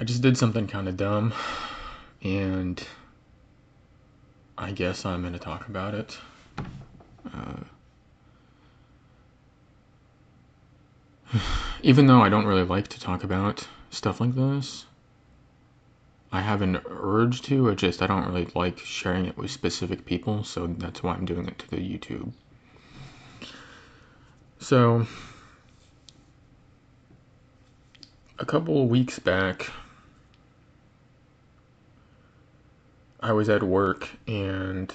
I just did something kind of dumb, and I guess I'm going to talk about it. Even though I don't really like to talk about stuff like this, I have an urge to. I don't really like sharing it with specific people, so that's why I'm doing it to the YouTube. So, a couple of weeks back, I was at work and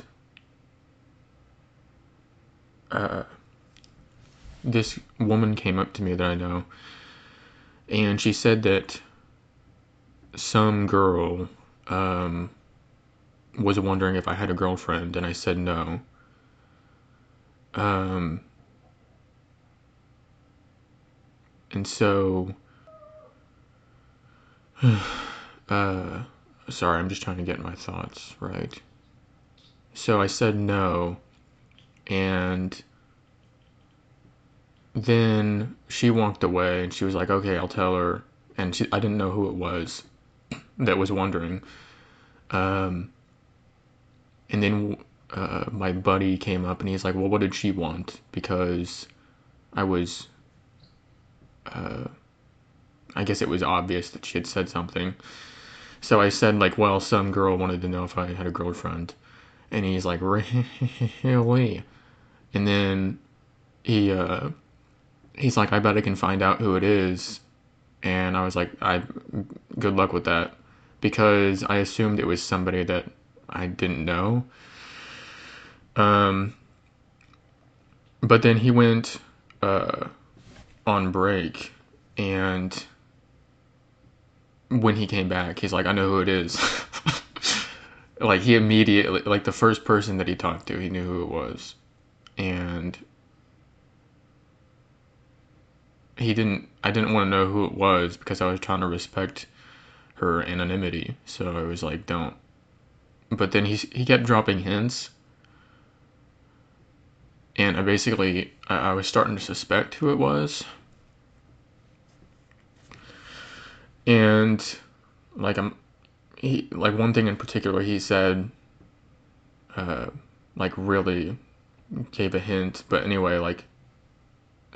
this woman came up to me that I know, and she said that some girl was wondering if I had a girlfriend, and I said no. Um, and so, uh, sorry, I'm just trying to get my thoughts right. So I said no, and then she walked away, and she was like, "Okay, I'll tell her." And I didn't know who it was that was wondering. Um, and then my buddy came up, and he's like, "Well, what did she want?" Because I was, I guess it was obvious that she had said something. So I said, like, well, some girl wanted to know if I had a girlfriend. And he's like, really? And then he, he's like, I bet I can find out who it is. And I was like, good luck with that. Because I assumed it was somebody that I didn't know. Um, but then he went, on break, and when he came back, he's like, I know who it is. Like, he immediately, like, the first person that he talked to, he knew who it was. And I didn't want to know who it was because I was trying to respect her anonymity. So I was like, don't. But then he kept dropping hints. And I was starting to suspect who it was. And, like, like, one thing in particular he said, uh, like, really gave a hint. But anyway, like,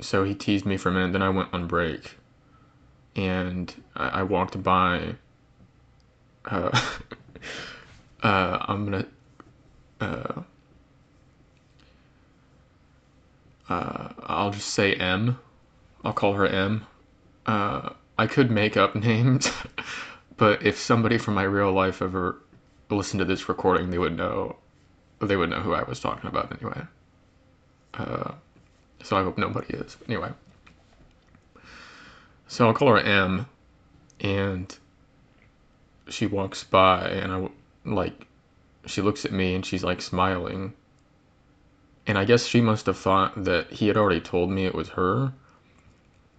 so he teased me for a minute, then I went on break. And I walked by. Uh, I'm gonna. Uh, I'll just say M. I'll call her M. I could make up names, but if somebody from my real life ever listened to this recording, they would know. They would know who I was talking about anyway. So I hope nobody is. Anyway, so I'll call her M, and she walks by, and like, she looks at me, and she's like smiling, and I guess she must have thought that he had already told me it was her,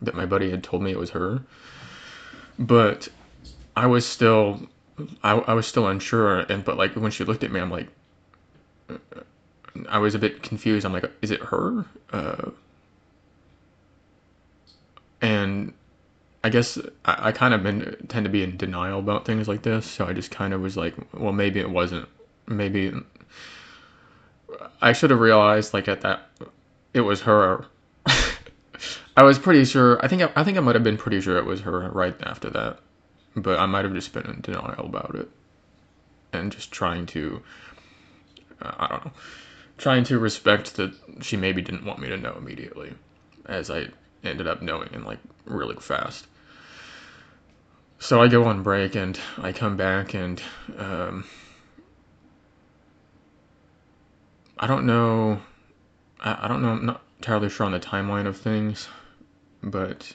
that my buddy had told me it was her, but I was still, I was still unsure, and but like when she looked at me, I'm like, I was a bit confused. I'm like, is it her? And I guess I kind of tend to be in denial about things like this, so I just kind of was like, well, maybe it wasn't. Maybe I should have realized, like, at that it was her. I was pretty sure. I think I might have been pretty sure it was her right after that, but I might have just been in denial about it and just trying to, I don't know, trying to respect that she maybe didn't want me to know immediately, as I ended up knowing in, like, really fast. So I go on break and I come back, and I don't know. I don't know. I'm not entirely sure on the timeline of things, but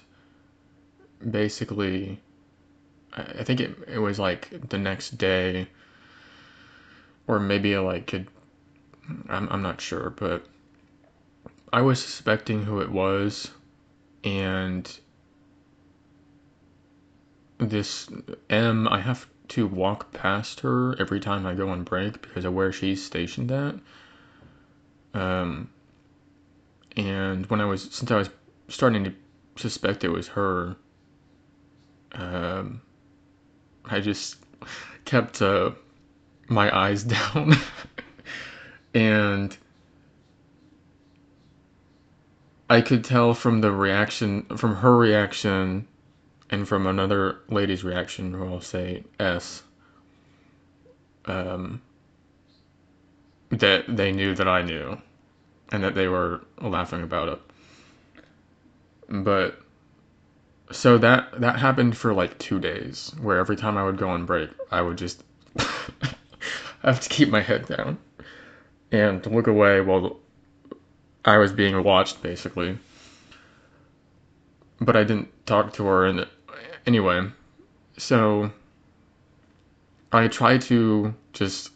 basically, I think it was like the next day, or maybe like I'm not sure, but I was suspecting who it was, and this M, I have to walk past her every time I go on break because of where she's stationed at. Um, and since I was starting to suspect it was her, um, I just kept my eyes down. And I could tell from the reaction, from her reaction, and from another lady's reaction, who I'll say S, um, that they knew that I knew, and that they were laughing about it. But so that happened for like 2 days, where every time I would go on break, I would just have to keep my head down and look away while I was being watched, basically. But I didn't talk to her, and anyway, so I tried to just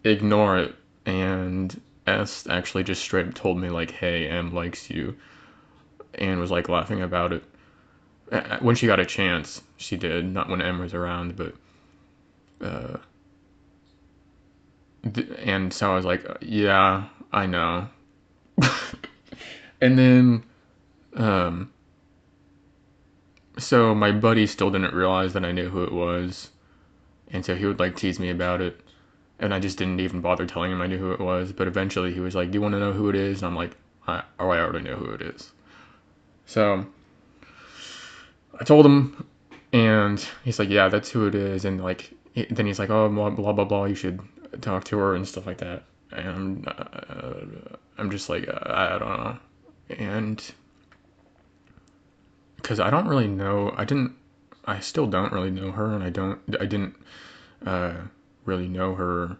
ignore it, and S actually just straight up told me like, "Hey, M likes you," and was like laughing about it. When she got a chance, she did. Not when M was around, but uh, and so I was like, "Yeah, I know." And then, um, so my buddy still didn't realize that I knew who it was, and so he would like tease me about it, and I just didn't even bother telling him I knew who it was. But eventually, he was like, "Do you want to know who it is?" And I'm like, "Oh, I already know who it is." So I told him, and he's like, "Yeah, that's who it is." And like, then he's like, "Oh, blah blah blah blah. You should talk to her and stuff like that." And I'm just like, I don't know, and because I don't really know, I still don't really know her, and I didn't uh, really know her.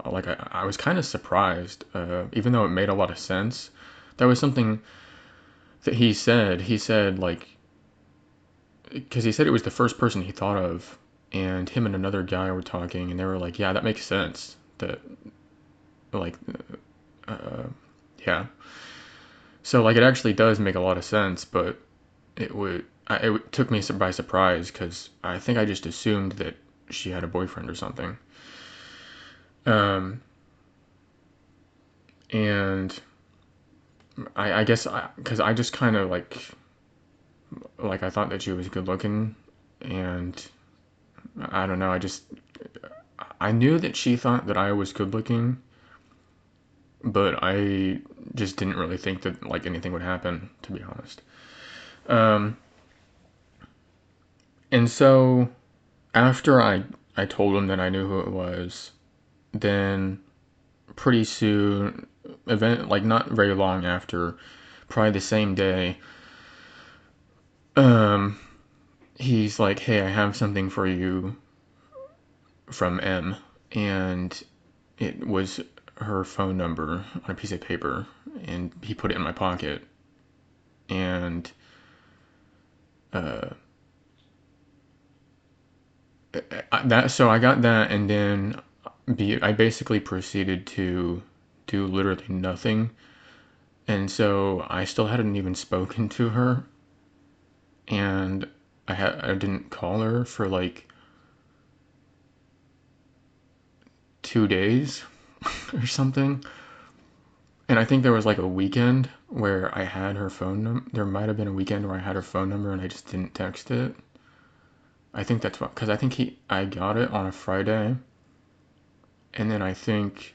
Like I was kind of surprised, even though it made a lot of sense. That was something that he said. He said like, because he said it was the first person he thought of, and him and another guy were talking, and they were like, "Yeah, that makes sense." That like, uh, yeah. So like, it actually does make a lot of sense, but it took me by surprise because I think I just assumed that she had a boyfriend or something. Um, and I guess because I just kind of like I thought that she was good looking, and I don't know. I knew that she thought that I was good looking, but I just didn't really think that like anything would happen, to be honest. Um, and so after I told him that I knew who it was, then pretty soon, event like not very long after, probably the same day, um, he's like, "Hey, I have something for you from M," and it was her phone number on a piece of paper, and he put it in my pocket, and uh, I got that, and then I basically proceeded to do literally nothing, and so I still hadn't even spoken to her, and I didn't call her for like 2 days or something. And I think there was like a weekend where I had her phone number. There might have been a weekend where I had her phone number and I just didn't text it. I think that's what, because I think I got it on a Friday, and then I think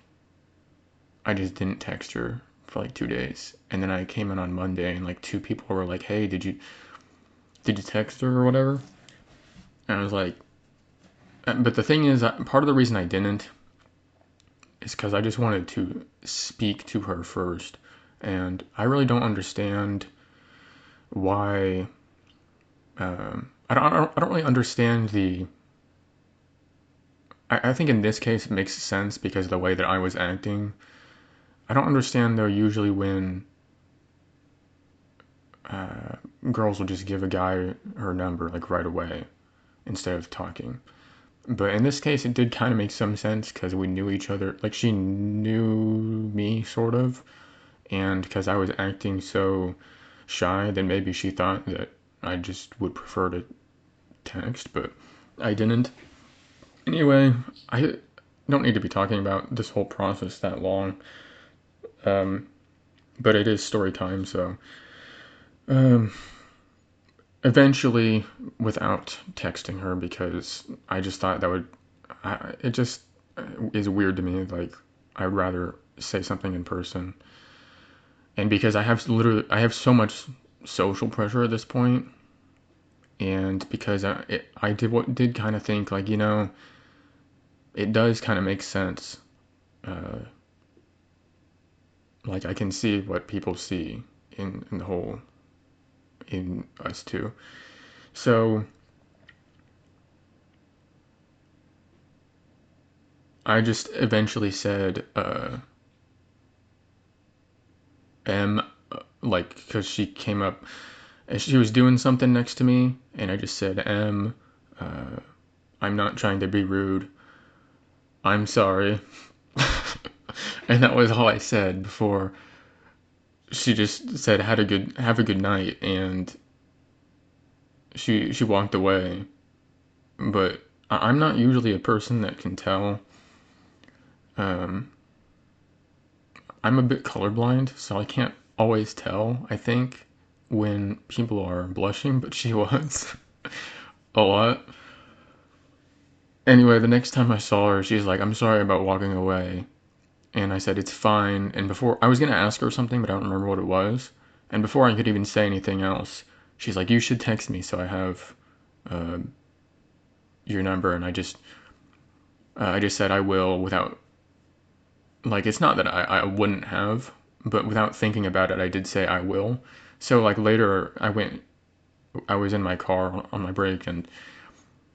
I just didn't text her for like 2 days, and then I came in on Monday and like two people were like, "Hey, did you text her or whatever?" And I was like, but the thing is, part of the reason I didn't is because I just wanted to speak to her first, and I really don't understand why. I don't really understand the. I think in this case it makes sense because of the way that I was acting. I don't understand though. Usually when girls will just give a guy her number like right away instead of talking. But in this case, it did kind of make some sense because we knew each other. Like she knew me sort of, and because I was acting so shy, then maybe she thought that I just would prefer to text, but I didn't. Anyway, I don't need to be talking about this whole process that long, um, but it is story time, so um, eventually without texting her because I just thought that would, it just is weird to me. Like, I'd rather say something in person. And because I have so much social pressure at this point, and because I did kind of think like, it does kind of make sense. Uh, like I can see what people see in the whole in us too. So I just eventually said M, like because she came up and she was doing something next to me, and I just said M. I'm not trying to be rude. I'm sorry. And that was all I said before she just said have a good night, and she walked away. But I'm not usually a person that can tell. Um, I'm a bit colorblind, so I can't always tell, I think, when people are blushing, but she was a lot. Anyway, the next time I saw her, she's like, I'm sorry about walking away. And I said, it's fine. And before, I was going to ask her something, but I don't remember what it was. And before I could even say anything else, she's like, you should text me so I have uh, your number. And I just said I will without, like, it's not that I wouldn't have, but without thinking about it, I did say I will. So, like, later I was in my car on my break, and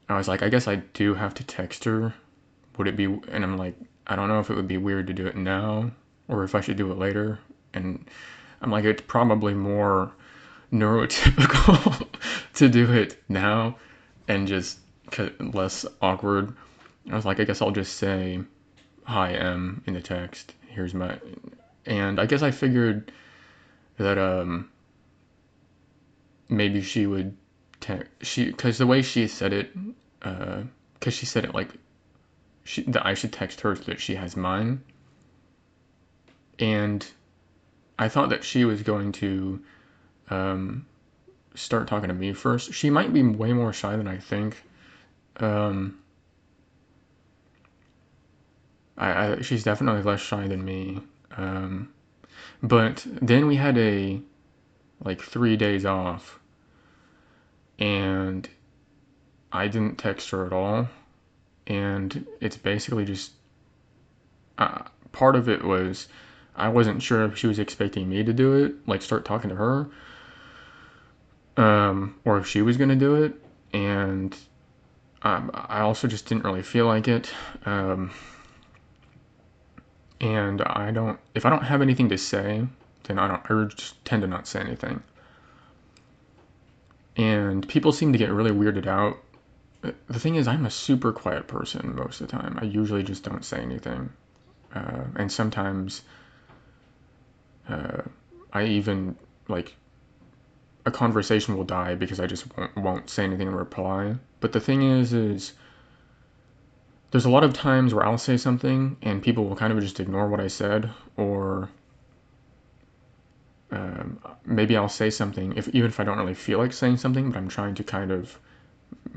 I was like, I guess I do have to text her. Would it be, and I'm like, I don't know if it would be weird to do it now or if I should do it later. And I'm like, it's probably more neurotypical to do it now and just less awkward. I was like, I guess I'll just say hi M in the text. Here's my, and I guess I figured that maybe she would because the way she said it, because she said it like that I should text her so that she has mine, and I thought that she was going to um, start talking to me first. She might be way more shy than I think. Um, she's definitely less shy than me. Um, but then we had a like 3 days off, and I didn't text her at all. And it's basically just part of it was I wasn't sure if she was expecting me to do it, like start talking to her, or if she was gonna do it. And I also just didn't really feel like it. Um, and if I don't have anything to say, then I just tend to not say anything. And people seem to get really weirded out. The thing is, I'm a super quiet person most of the time. I usually just don't say anything. And sometimes I even, like, a conversation will die because I just won't say anything in reply. But the thing is there's a lot of times where I'll say something and people will kind of just ignore what I said, or maybe I'll say something even if I don't really feel like saying something, but I'm trying to kind of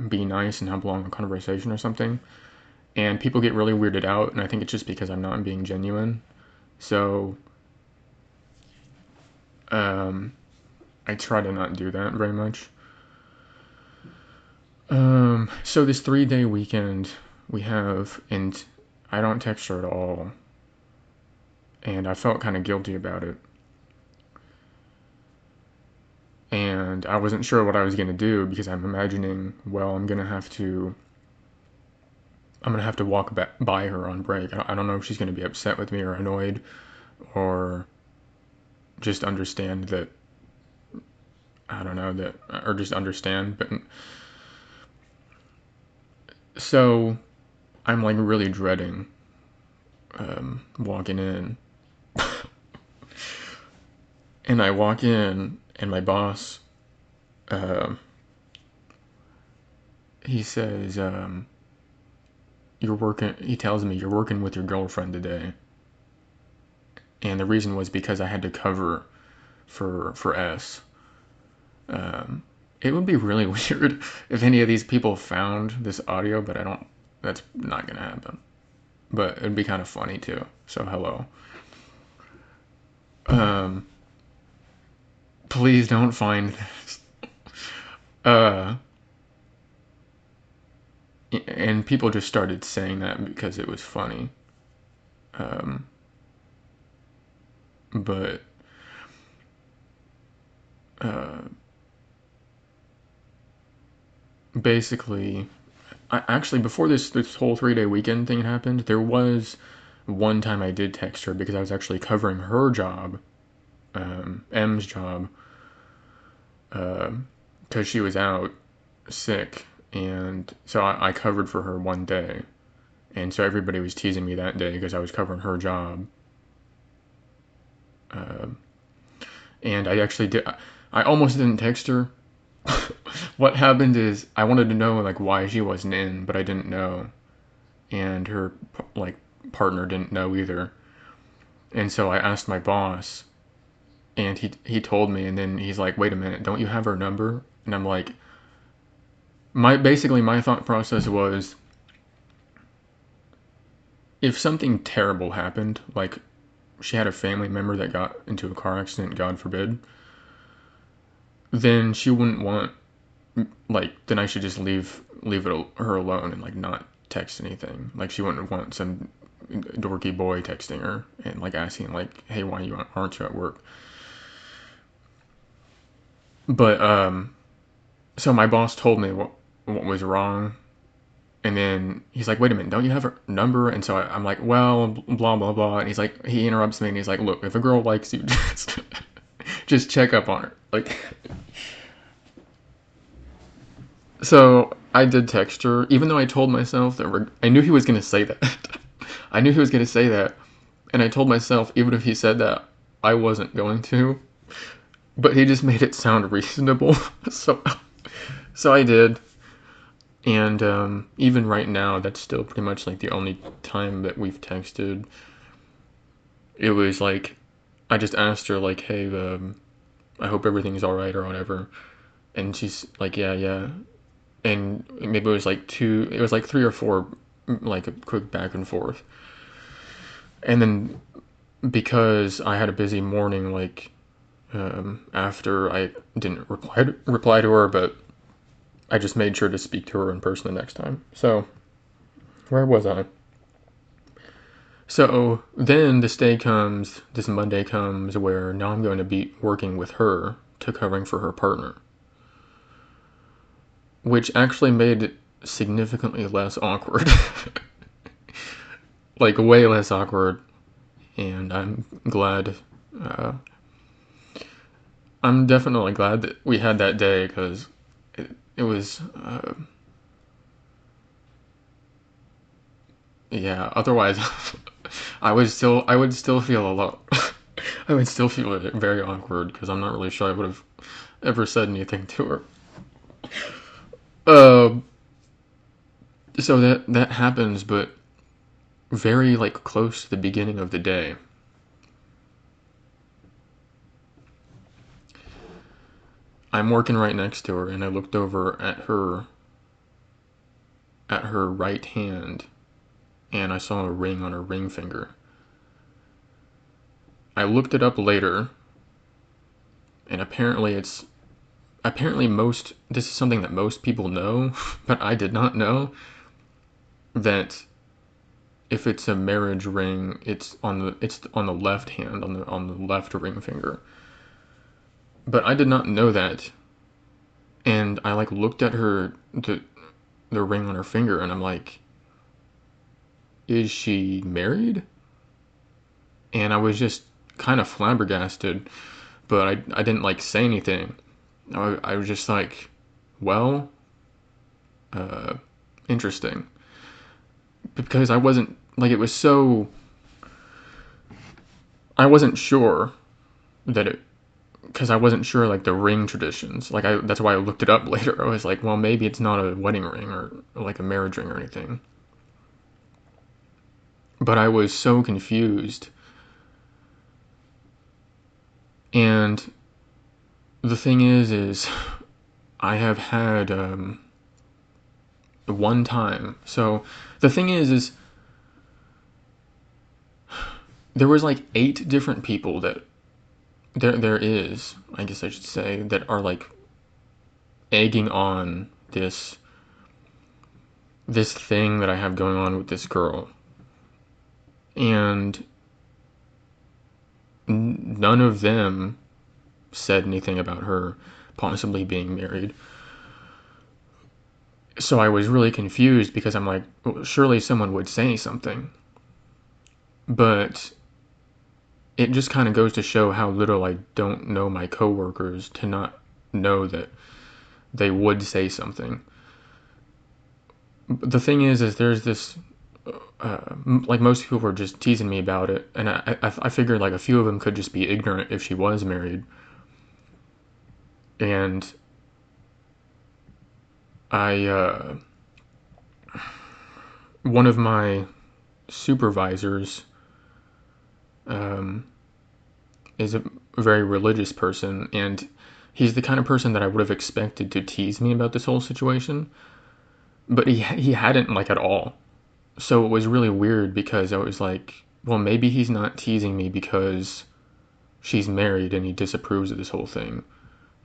be nice and have a long conversation or something, and people get really weirded out, and I think it's just because I'm not being genuine. So um, I try to not do that very much. So this 3 day weekend we have, and I don't text her at all, and I felt kind of guilty about it. And I wasn't sure what I was gonna do because I'm imagining, well, I'm gonna have to walk back by her on break. I don't know if she's gonna be upset with me or annoyed, or just understand that I don't know that, or just understand. But so I'm like really dreading walking in, and I walk in, and my boss, uh, he says, "You're working." He tells me you're working with your girlfriend today, and the reason was because I had to cover for S. It would be really weird if any of these people found this audio, but I don't. That's not gonna happen. But it'd be kind of funny too. So hello. Um, please don't find this. Uh, and people just started saying that because it was funny. Um, but uh, basically, actually before this whole 3 day weekend thing happened, there was one time I did text her because I was actually covering her job, M's job, because she was out sick, and so I covered for her one day, and so everybody was teasing me that day because I was covering her job, and I actually did. I almost didn't text her. What happened is I wanted to know like why she wasn't in, but I didn't know, and her like partner didn't know either, and so I asked my boss, and he told me, and then he's like, "Wait a minute, don't you have her number?" And I'm like, my thought process was, if something terrible happened, like she had a family member that got into a car accident, God forbid, then she wouldn't want, like, then I should just leave her alone and like not text anything. Like she wouldn't want some dorky boy texting her and like asking like, "Hey, why aren't you at work?" But so my boss told me what was wrong, and then he's like, "Wait a minute, don't you have her number?" And so I'm like, "Well, blah blah blah." And he interrupts me, and he's like, "Look, if a girl likes you, just check up on her." Like, so I did text her, even though I told myself that I knew he was gonna say that. I knew he was gonna say that, and I told myself even if he said that, I wasn't going to. But he just made it sound reasonable, so I did. And even right now, that's still pretty much like the only time that we've texted. It was like, I just asked her like, "Hey, I hope everything's all right or whatever," and she's like, "Yeah, yeah." And maybe it was like it was like three or four, like a quick back and forth. And then because I had a busy morning, like after I didn't reply to her, but I just made sure to speak to her in person the next time. So where was I? So then this Monday comes where now I'm going to be working with her to covering for her partner, which actually made it significantly less awkward. Like, way less awkward, and uh, I'm definitely glad that we had that day because it was, yeah, otherwise, I would still feel a lot, I would still feel very awkward because I'm not really sure I would have ever said anything to her. Uh, so that happens, but very like close to the beginning of the day, I'm working right next to her, and I looked over at her right hand, and I saw a ring on her ring finger. I looked it up later, and apparently most this is something that most people know, but I did not know that if it's a marriage ring, it's on the left hand, on the left ring finger. But I did not know that, and I like looked at the ring on her finger, and I'm like, is she married? And I was just kind of flabbergasted, but I didn't like say anything. I was just like, well, uh, interesting, because I wasn't like, it was so, I wasn't sure that it because I wasn't sure like the ring traditions. Like, I that's why I looked it up later. I was like, well, maybe it's not a wedding ring or like a marriage ring or anything. But I was so confused. And the thing is I have had one time. So the thing is there was like 8 different people that there is, I guess I should say, that are like egging on this thing that I have going on with this girl, and none of them said anything about her possibly being married. So I was really confused because I'm like, well, surely someone would say something. But it just kind of goes to show how little I don't know my coworkers to not know that they would say something. The thing is there's this, like most people were just teasing me about it, and I figured like a few of them could just be ignorant if she was married, and I one of my supervisors um, is a very religious person, and he's the kind of person that I would have expected to tease me about this whole situation, but he hadn't like at all. So it was really weird because I was like, well, maybe he's not teasing me because she's married and he disapproves of this whole thing,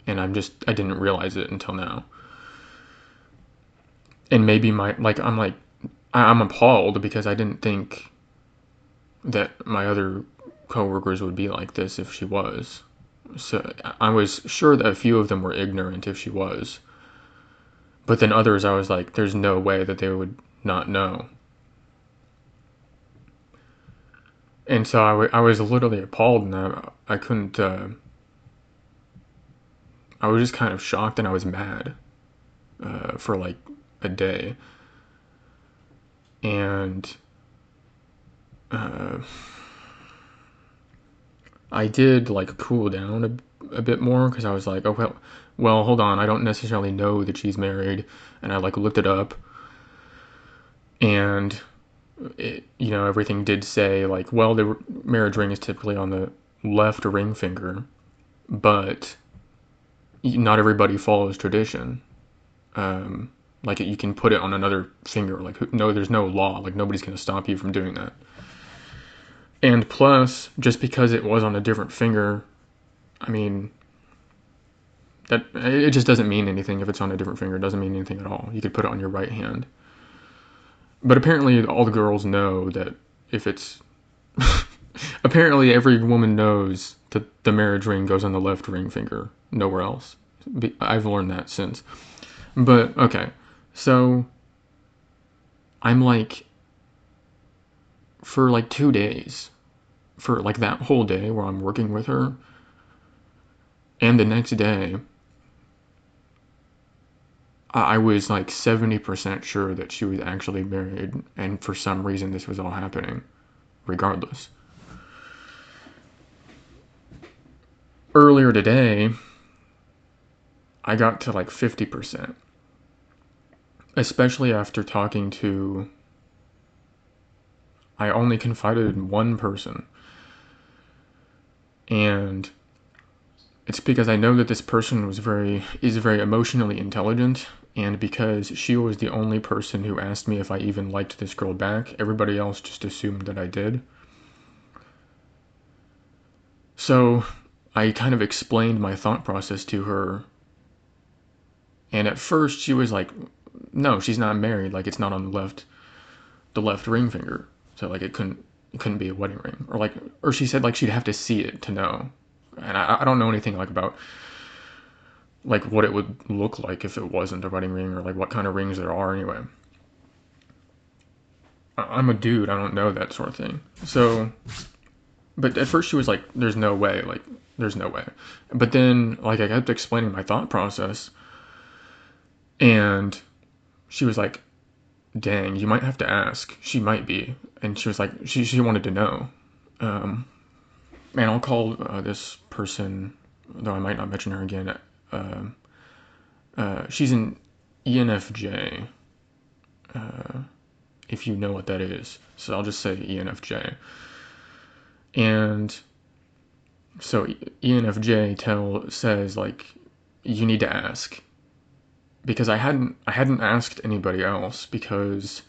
and I didn't realize it until now. And maybe I'm appalled because I didn't think that my other coworkers would be like this if she was. So I was sure that a few of them were ignorant if she was, but then others I was like, there's no way that they would not know. And so I was literally appalled, and I couldn't. I was just kind of shocked, and I was mad for like a day, and uh, I did like cool down a bit more because I was like, oh well, hold on, I don't necessarily know that she's married, and I like looked it up, and everything did say like, well, the marriage ring is typically on the left ring finger, but not everybody follows tradition. Like you can put it on another finger. Like no, there's no law. Like nobody's gonna stop you from doing that. And plus, just because it was on a different finger, I mean, that it just doesn't mean anything if it's on a different finger. It doesn't mean anything at all. You could put it on your right hand. But apparently, all the girls know that if it's apparently every woman knows that the marriage ring goes on the left ring finger, nowhere else. I've learned that since. But okay, so I'm like, for like 2 days, for like that whole day where I'm working with her, and the next day, I was like 70% sure that she was actually married, and for some reason this was all happening, regardless. Earlier today, I got to like 50%, especially after talking to. I only confided in one person, and it's because I know that this person is very emotionally intelligent, and because she was the only person who asked me if I even liked this girl back, everybody else just assumed that I did. So I kind of explained my thought process to her, and at first she was like, "No, she's not married. Like it's not on the left ring finger, so like it couldn't be a wedding ring." Or she said like she'd have to see it to know, and I don't know anything like about like what it would look like if it wasn't a wedding ring, or like what kind of rings there are anyway. I'm a dude, I don't know that sort of thing. So, but at first she was like, "There's no way, like there's no way." But then like I kept explaining my thought process, and she was like, "Dang, you might have to ask. She might be." And she was like, she wanted to know. Um, and I'll call this person, though I might not mention her again. Uh, she's an ENFJ, if you know what that is. So I'll just say ENFJ. And so ENFJ says like, you need to ask. because I hadn't asked anybody else because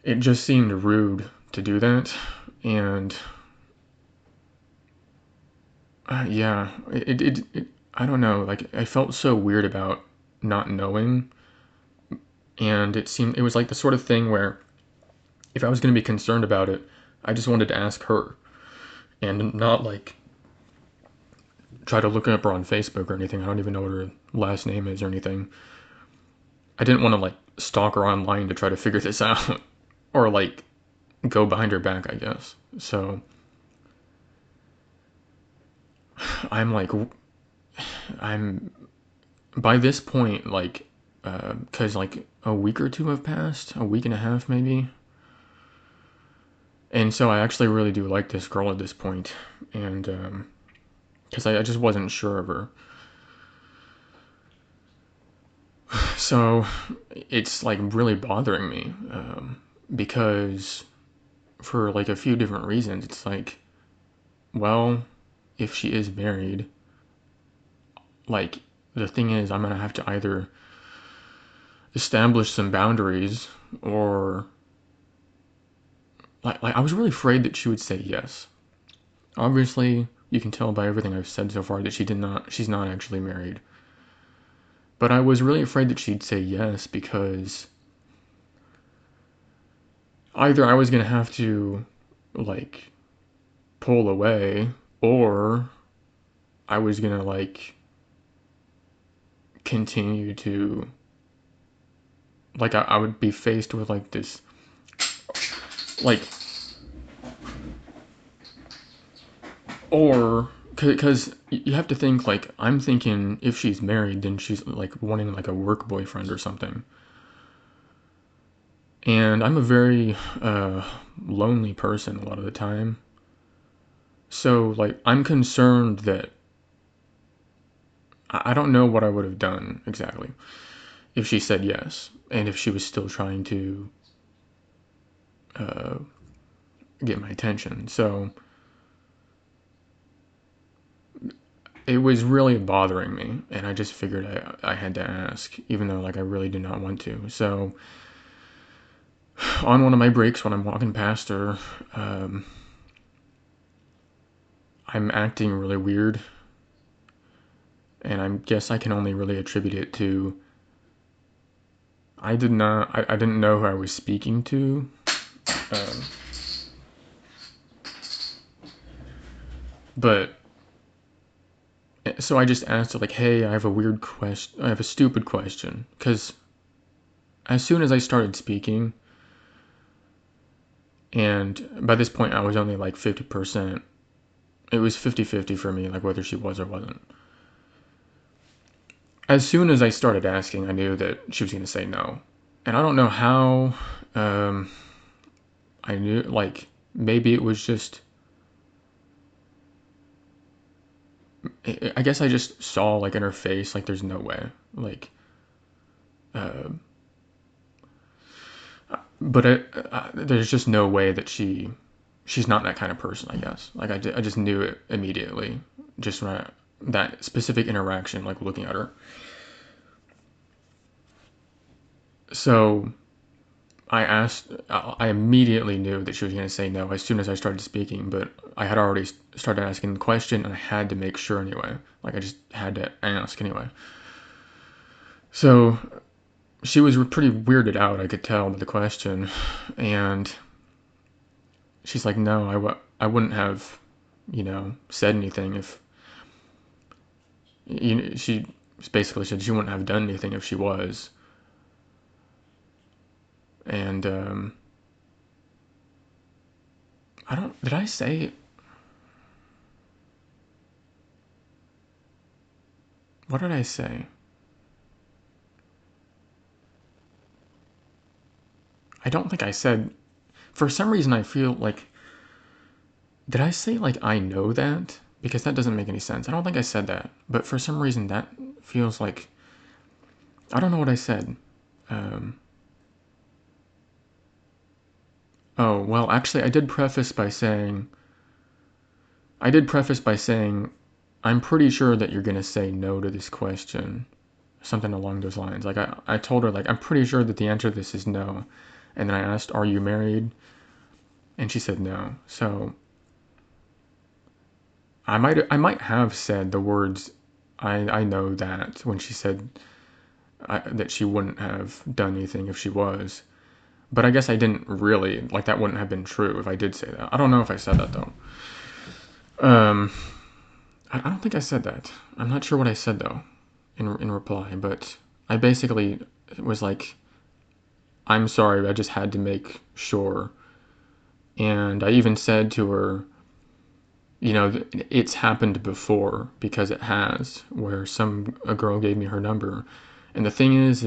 it just seemed rude to do that, and yeah, I don't know, like I felt so weird about not knowing, and it was like the sort of thing where if I was going to be concerned about it, I just wanted to ask her and not like try to look up her on Facebook or anything. I don't even know what her last name is or anything. I didn't want to like stalk her online to try to figure this out or like go behind her back, I guess. So I'm like, I'm by this point, like, because like a week or two have passed, a week and a half maybe. And so I actually really do like this girl at this point, and because I just wasn't sure of her. So it's like really bothering me because for like a few different reasons. It's like, well, if she is married, like the thing is, I'm gonna have to either establish some boundaries or like I was really afraid that she would say yes. Obviously, you can tell by everything I've said so far that she's not actually married. But I was really afraid that she'd say yes because either I was gonna have to like pull away or I was gonna like continue to like I would be faced with like this like or because you have to think like I'm thinking if she's married then she's like wanting like a work boyfriend or something, and I'm a very lonely person a lot of the time, so like I'm concerned that I don't know what I would have done exactly if she said yes and if she was still trying to uh, get my attention. So it was really bothering me, and I just figured I had to ask, even though like I really did not want to. So on one of my breaks when I'm walking past her, um, I'm acting really weird, and I guess I can only really attribute it to I didn't know who I was speaking to. Um, but so I just asked her like, "Hey, I have a weird question. I have a stupid question." Because as soon as I started speaking, and by this point I was only like 50%. It was 50-50 for me, like whether she was or wasn't. As soon as I started asking, I knew that she was going to say no. And I don't know how um, I knew, like, maybe it was just, I guess I just saw, like, in her face, like, there's no way. Like, uh, but there's just no way that she's not that kind of person, I guess. Like, I just knew it immediately, just when that specific interaction, like, looking at her. So I immediately knew that she was going to say no as soon as I started speaking, but I had already started asking the question and I had to make sure anyway. Like, I just had to ask anyway. So she was pretty weirded out, I could tell by the question. And she's like, no, I wouldn't have, said anything if, she basically said she wouldn't have done anything if she was. And, did I say, what did I say? I don't think I said, for some reason I feel like, did I say like I know that? Because that doesn't make any sense. I don't think I said that, but for some reason that feels like, I don't know what I said. Um, oh, well, actually I did preface by saying I'm pretty sure that you're going to say no to this question. something along those lines. Like I told her, like, I'm pretty sure that the answer to this is no. And then I asked, are you married? And she said no. So I might have said the words, I know that, when she said that she wouldn't have done anything if she was. But I guess I didn't really, like, that wouldn't have been true if I did say that. I don't know if I said that though. Um, I don't think I said that. I'm not sure what I said though in reply, but I basically was like, I'm sorry, I just had to make sure. And I even said to her, it's happened before, because it has, where a girl gave me her number. And the thing is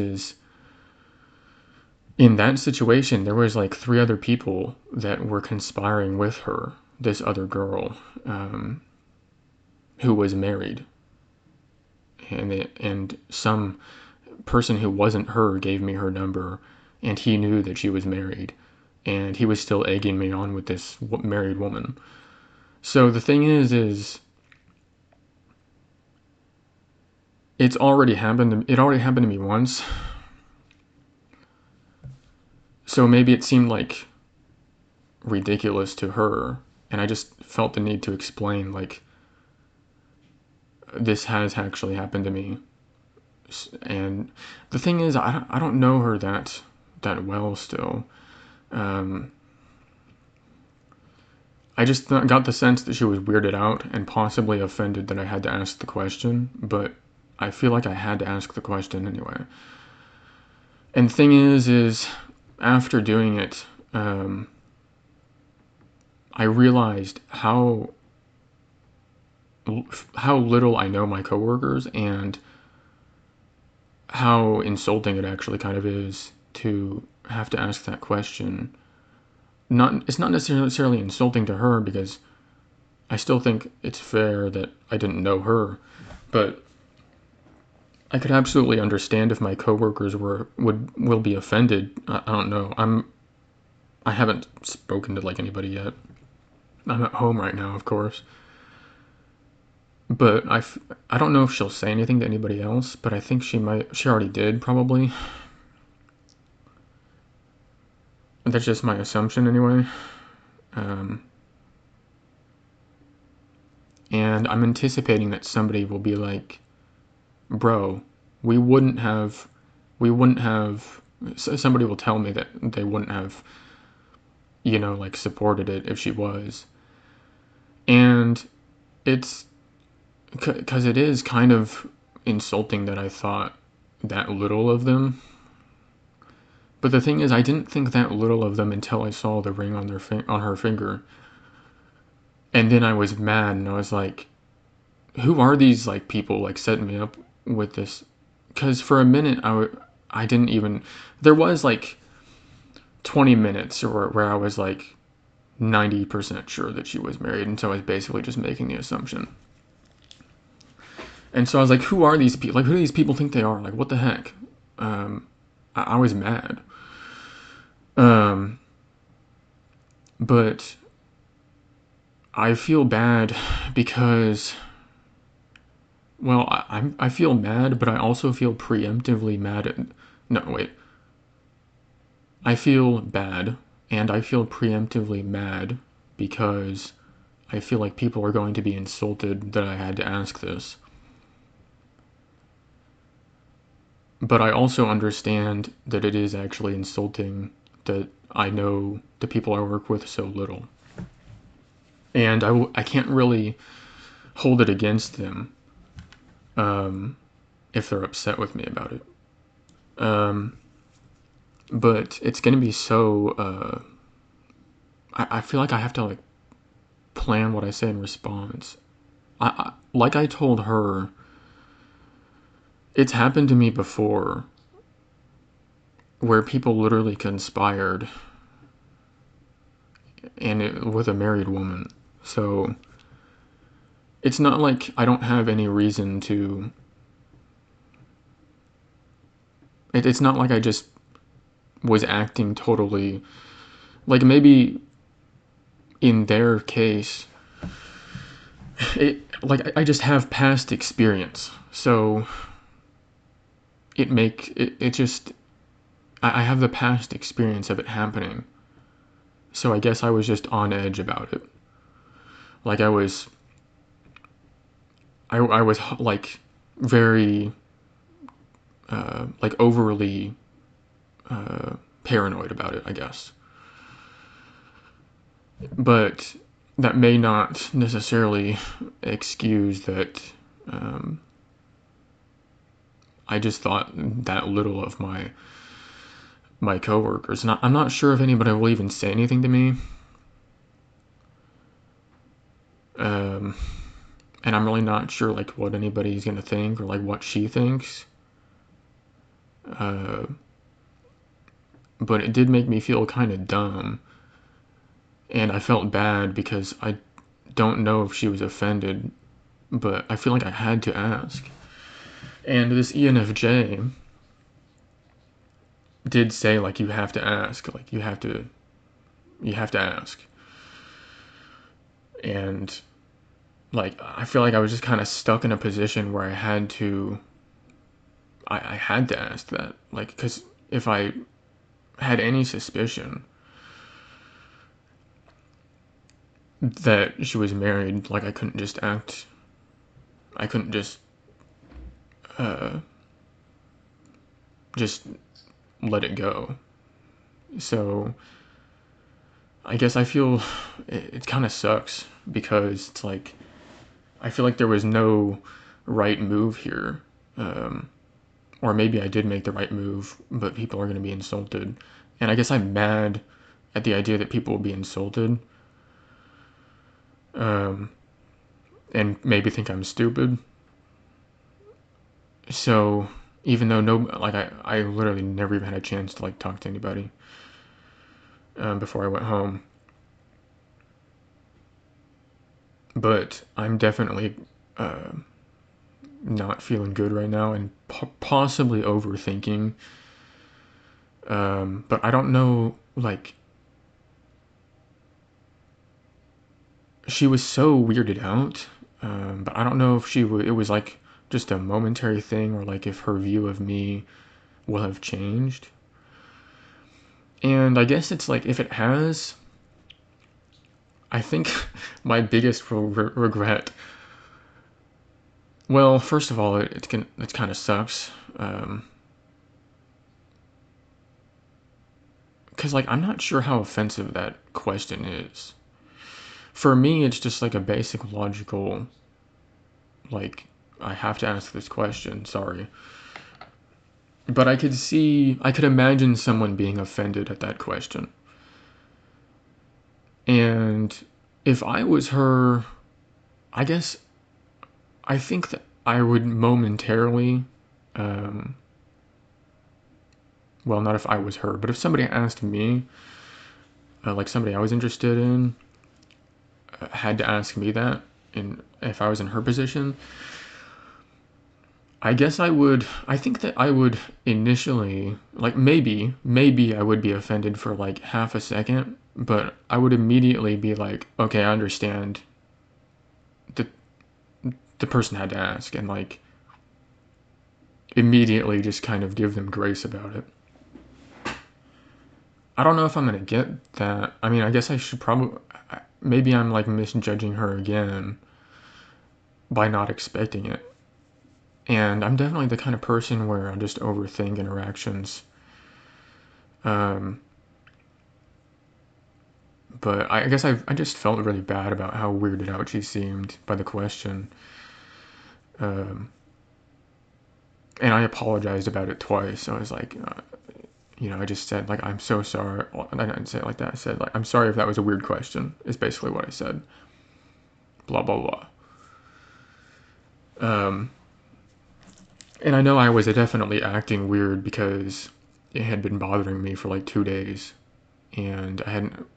in that situation, there was like three other people that were conspiring with her, this other girl, who was married. And some person who wasn't her gave me her number, and he knew that she was married, and he was still egging me on with this married woman. So the thing is it already happened to me once. So maybe it seemed like ridiculous to her, and I just felt the need to explain, like, this has actually happened to me. And the thing is, I don't know her that well still. um, I just got the sense that she was weirded out and possibly offended that I had to ask the question, but I feel like I had to ask the question anyway. And the thing is after doing it, I realized how little I know my coworkers, and how insulting it actually kind of is to have to ask that question. It's not necessarily insulting to her, because I still think it's fair that I didn't know her, but I could absolutely understand if my coworkers will be offended. I don't know. I haven't spoken to like anybody yet. I'm at home right now, of course. But I don't know if she'll say anything to anybody else, but I think she might. She already did, probably. That's just my assumption anyway. Um, and I'm anticipating that somebody will be like, bro, we wouldn't have, we wouldn't have, somebody will tell me that they wouldn't have, like, supported it if she was. And it's, because it is kind of insulting that I thought that little of them. But the thing is, I didn't think that little of them until I saw the ring on on her finger. And then I was mad, and I was like, who are these, like, people, like, setting me up with this? Because for a minute I didn't even, there was like 20 minutes where I was like 90% sure that she was married, and so I was basically just making the assumption. And so I was like, who are these people? Like, who do these people think they are? Like, what the heck? I was mad. Um, but I feel bad because, well, I feel mad, but I also feel preemptively mad at, no, wait. I feel bad, and I feel preemptively mad because I feel like people are going to be insulted that I had to ask this. But I also understand that it is actually insulting that I know the people I work with so little. And I can't really hold it against them, if they're upset with me about it. But it's going to be so, I feel like I have to, like, plan what I say in response. Like I told her, it's happened to me before where people literally conspired, and with a married woman. So it's not like I don't have any reason to. It's not like I just was acting totally, like, maybe in their case, like, I just have past experience. So it just, I have the past experience of it happening. So I guess I was just on edge about it. Like I was like very like overly paranoid about it, I guess. But that may not necessarily excuse that um, I just thought that little of my coworkers. And I'm not sure if anybody will even say anything to me. Um, and I'm really not sure like what anybody's gonna think or like what she thinks. Uh, but it did make me feel kind of dumb, and I felt bad because I don't know if she was offended, but I feel like I had to ask. And this ENFJ did say like you have to ask, like you have to ask, and like I feel like I was just kind of stuck in a position where I had to ask that, like, because if I had any suspicion that she was married, like I couldn't uh, just let it go. So I guess I feel it kind of sucks because it's like I feel like there was no right move here. Um, or maybe I did make the right move, but people are going to be insulted. And I guess I'm mad at the idea that people will be insulted, um, and maybe think I'm stupid. So even though no, like I literally never even had a chance to like talk to anybody before I went home. But I'm definitely uh, not feeling good right now and possibly overthinking. But I don't know, like, she was so weirded out. But I don't know if it was like just a momentary thing or like if her view of me will have changed. And I guess it's like if it has, I think my biggest regret. Well, first of all, it kind of sucks. Because like I'm not sure how offensive that question is. For me, it's just like a basic logical, like, I have to ask this question, sorry. But I could imagine someone being offended at that question. And if I was her, I guess I think that I would momentarily, um, well, not if I was her, but if somebody asked me, like somebody I was interested in, had to ask me that, and if I was in her position, I guess I think that I would initially, like maybe I would be offended for like half a second, but I would immediately be like, okay, I understand that the person had to ask, and like immediately just kind of give them grace about it. I don't know if I'm gonna get that. I mean, I guess I should probably, maybe I'm like misjudging her again by not expecting it. And I'm definitely the kind of person where I just overthink interactions. Um, but I guess I just felt really bad about how weirded out she seemed by the question. Um, and I apologized about it twice. I was like, I just said, like, I'm so sorry. Well, I didn't say it like that. I said, like, I'm sorry if that was a weird question, is basically what I said. Blah, blah, blah. Um, and I know I was definitely acting weird because it had been bothering me for like 2 days. And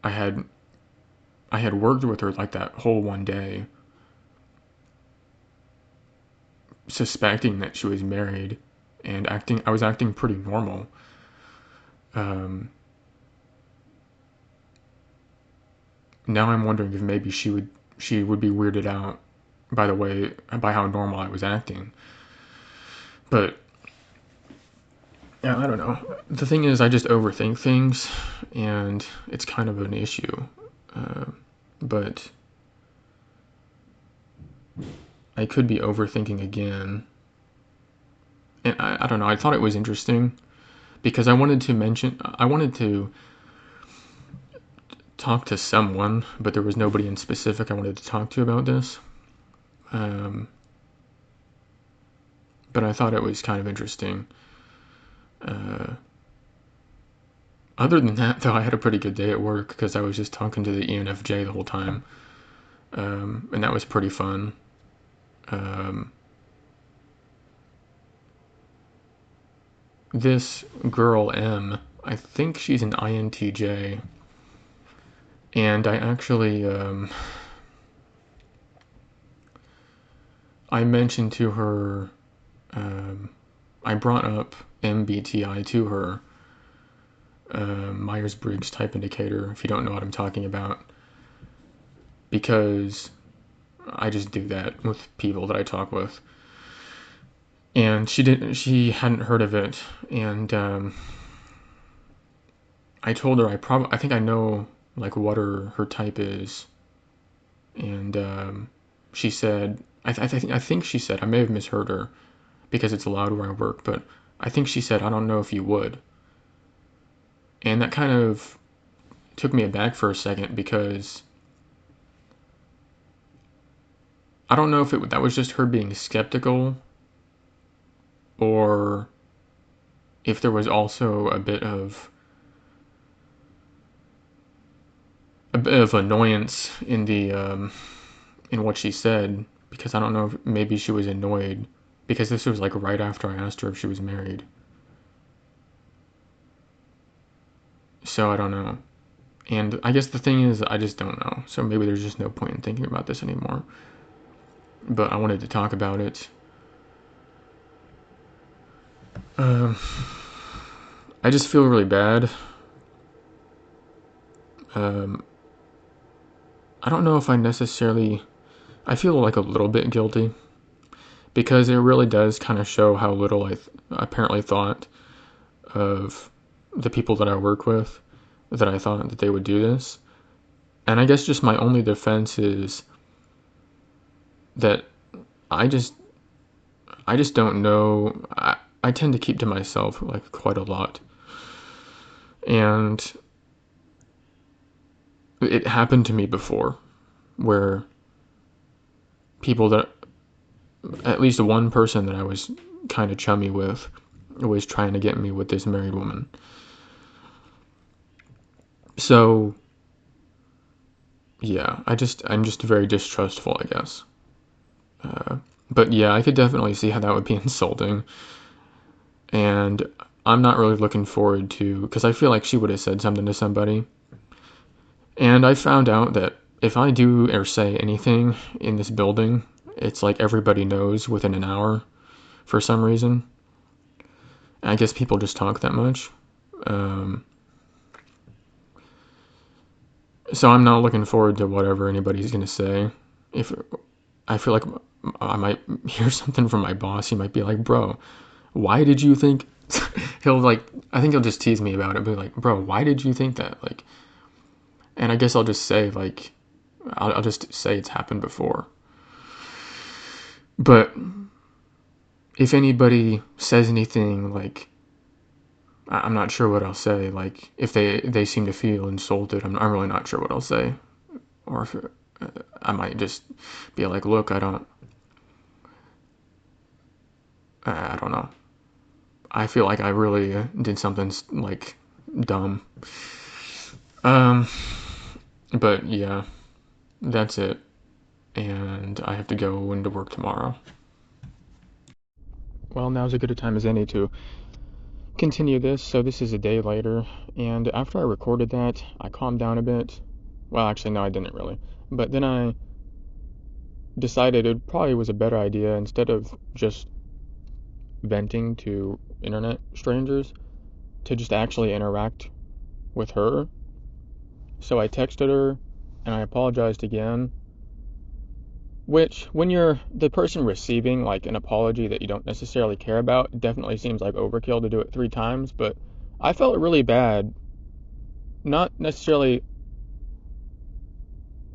I had worked with her like that whole one day, suspecting that she was married and I was acting pretty normal. Um, Now I'm wondering if maybe she would be weirded out by how normal I was acting. But Yeah, I don't know. The thing is, I just overthink things, and it's kind of an issue. Uh, but I could be overthinking again. And I don't know. I thought it was interesting because I wanted to talk to someone, but there was nobody in specific I wanted to talk to about this. Um, but I thought it was kind of interesting. Uh, Other than that, though, I had a pretty good day at work because I was just talking to the ENFJ the whole time, and that was pretty fun. Um, this girl M, I think she's an INTJ, and I mentioned to her, um, I brought up MBTI to her, Myers-Briggs Type Indicator, if you don't know what I'm talking about, because I just do that with people that I talk with. And she hadn't heard of it, and I told her I think I know like what her type is, and she said I think she said, I may have misheard her because it's loud where I work, but I think she said, I don't know if you would. And that kind of took me aback for a second because I don't know if that was just her being skeptical or if there was also a bit of annoyance in what she said, because I don't know if maybe she was annoyed because this was like right after I asked her if she was married. So I don't know. And I guess the thing is, I just don't know. So maybe there's just no point in thinking about this anymore. But I wanted to talk about it. Um, I just feel really bad. Um, I don't know if I necessarily. I feel like a little bit guilty because it really does kind of show how little apparently thought of the people that I work with, that I thought that they would do this. And I guess just my only defense is that I just I just don't know. I tend to keep to myself like quite a lot. And it happened to me before where people that at least one person that I was kind of chummy with was trying to get me with this married woman. So yeah, I'm just very distrustful, I guess. Uh, but yeah, I could definitely see how that would be insulting, and I'm not really looking forward to, because I feel like she would have said something to somebody, and I found out that if I do or say anything in this building, it's like everybody knows within an hour for some reason. I guess people just talk that much. Um, so I'm not looking forward to whatever anybody's gonna say. If I feel like I might hear something from my boss, he might be like, "Bro, why did you think?" he'll like, I think he'll just tease me about it, be like, "Bro, why did you think that?" Like, and I guess I'll just say like, I'll just say it's happened before. But if anybody says anything like, I'm not sure what I'll say. Like if they seem to feel insulted, I'm really not sure what I'll say, or if I might just be like, look, I don't know. I feel like I really did something like dumb. Um, but yeah, that's it. And I have to go into work tomorrow. Well, now's as good a time as any to continue this. So this is a day later, and after I recorded that, I calmed down a bit. Well, actually, no, I didn't really. But then I decided it probably was a better idea, instead of just venting to internet strangers, to just actually interact with her. So I texted her and I apologized again. Which, when you're the person receiving like an apology that you don't necessarily care about, it definitely seems like overkill to do it 3 times. But I felt really bad, not necessarily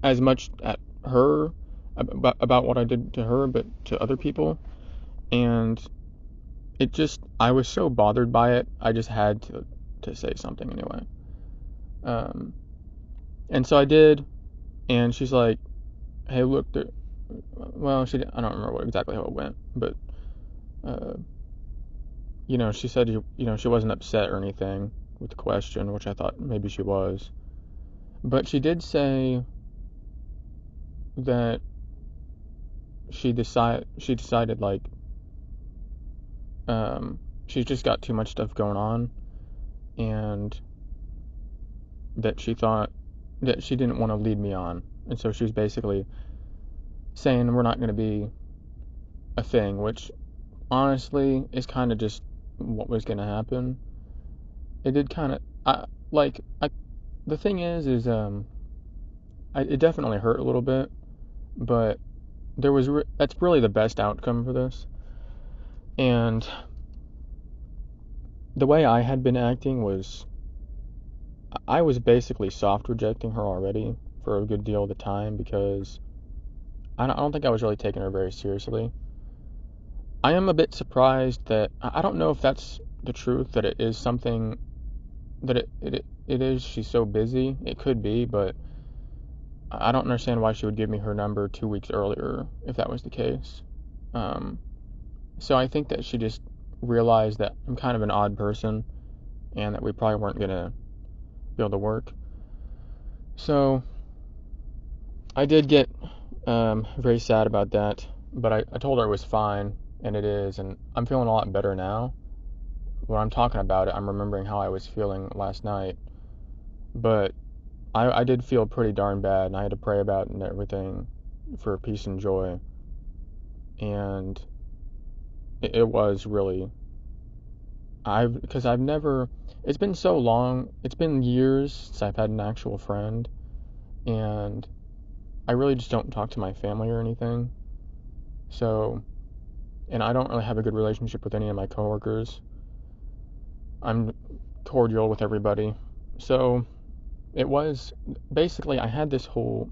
as much at her about what I did to her, but to other people. And I was so bothered by it, I just had to say something anyway. Um, and so I did, and she's like, "Hey, look, well, I don't remember exactly how it went, but uh, she said she wasn't upset or anything with the question, which I thought maybe she was, but she did say that she decided like she's just got too much stuff going on, and that she thought that she didn't want to lead me on, and so she was basically saying we're not going to be a thing, which honestly is kind of just what was going to happen. It did kind of I the thing is it definitely hurt a little bit, but that's really the best outcome for this. And the way I had been acting was I was basically soft rejecting her already for a good deal of the time, because I don't think I was really taking her very seriously. I am a bit surprised that I don't know if that's the truth, that it is something that it is she's so busy. It could be, but I don't understand why she would give me her number 2 weeks earlier if that was the case. Um, so I think that she just realized that I'm kind of an odd person and that we probably weren't gonna be able to work. So I did get very sad about that, but I told her it was fine, and it is, and I'm feeling a lot better now. When I'm talking about it, I'm remembering how I was feeling last night, but I did feel pretty darn bad, and I had to pray about it and everything for peace and joy, and it was really, because I've never, it's been so long, it's been years since I've had an actual friend, and I really just don't talk to my family or anything. So, and I don't really have a good relationship with any of my coworkers. I'm cordial with everybody. So, it was basically, I had this whole,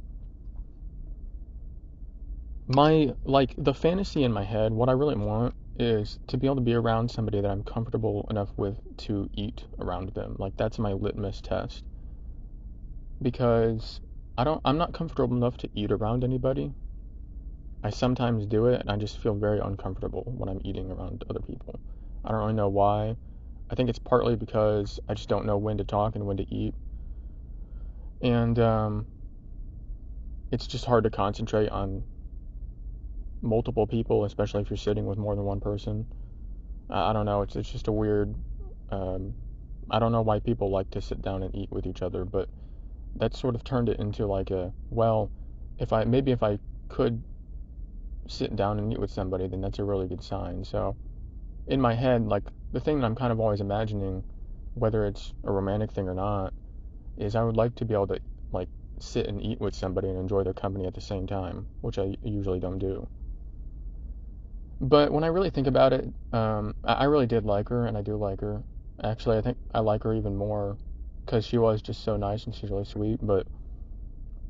the fantasy in my head, what I really want is to be able to be around somebody that I'm comfortable enough with to eat around them. Like, that's my litmus test. Because I'm not comfortable enough to eat around anybody. I sometimes do it, and I just feel very uncomfortable when I'm eating around other people. I don't really know why. I think it's partly because I just don't know when to talk and when to eat. And it's just hard to concentrate on multiple people, especially if you're sitting with more than one person. I don't know. It's just a weird. Um, I don't know why people like to sit down and eat with each other, but that sort of turned it into like if I could sit down and eat with somebody, then that's a really good sign. So in my head, like, the thing that I'm kind of always imagining, whether it's a romantic thing or not, is I would like to be able to like sit and eat with somebody and enjoy their company at the same time, which I usually don't do. But when I really think about it, I really did like her, and I do like her. Actually, I think I like her even more because she was just so nice and she's really sweet. But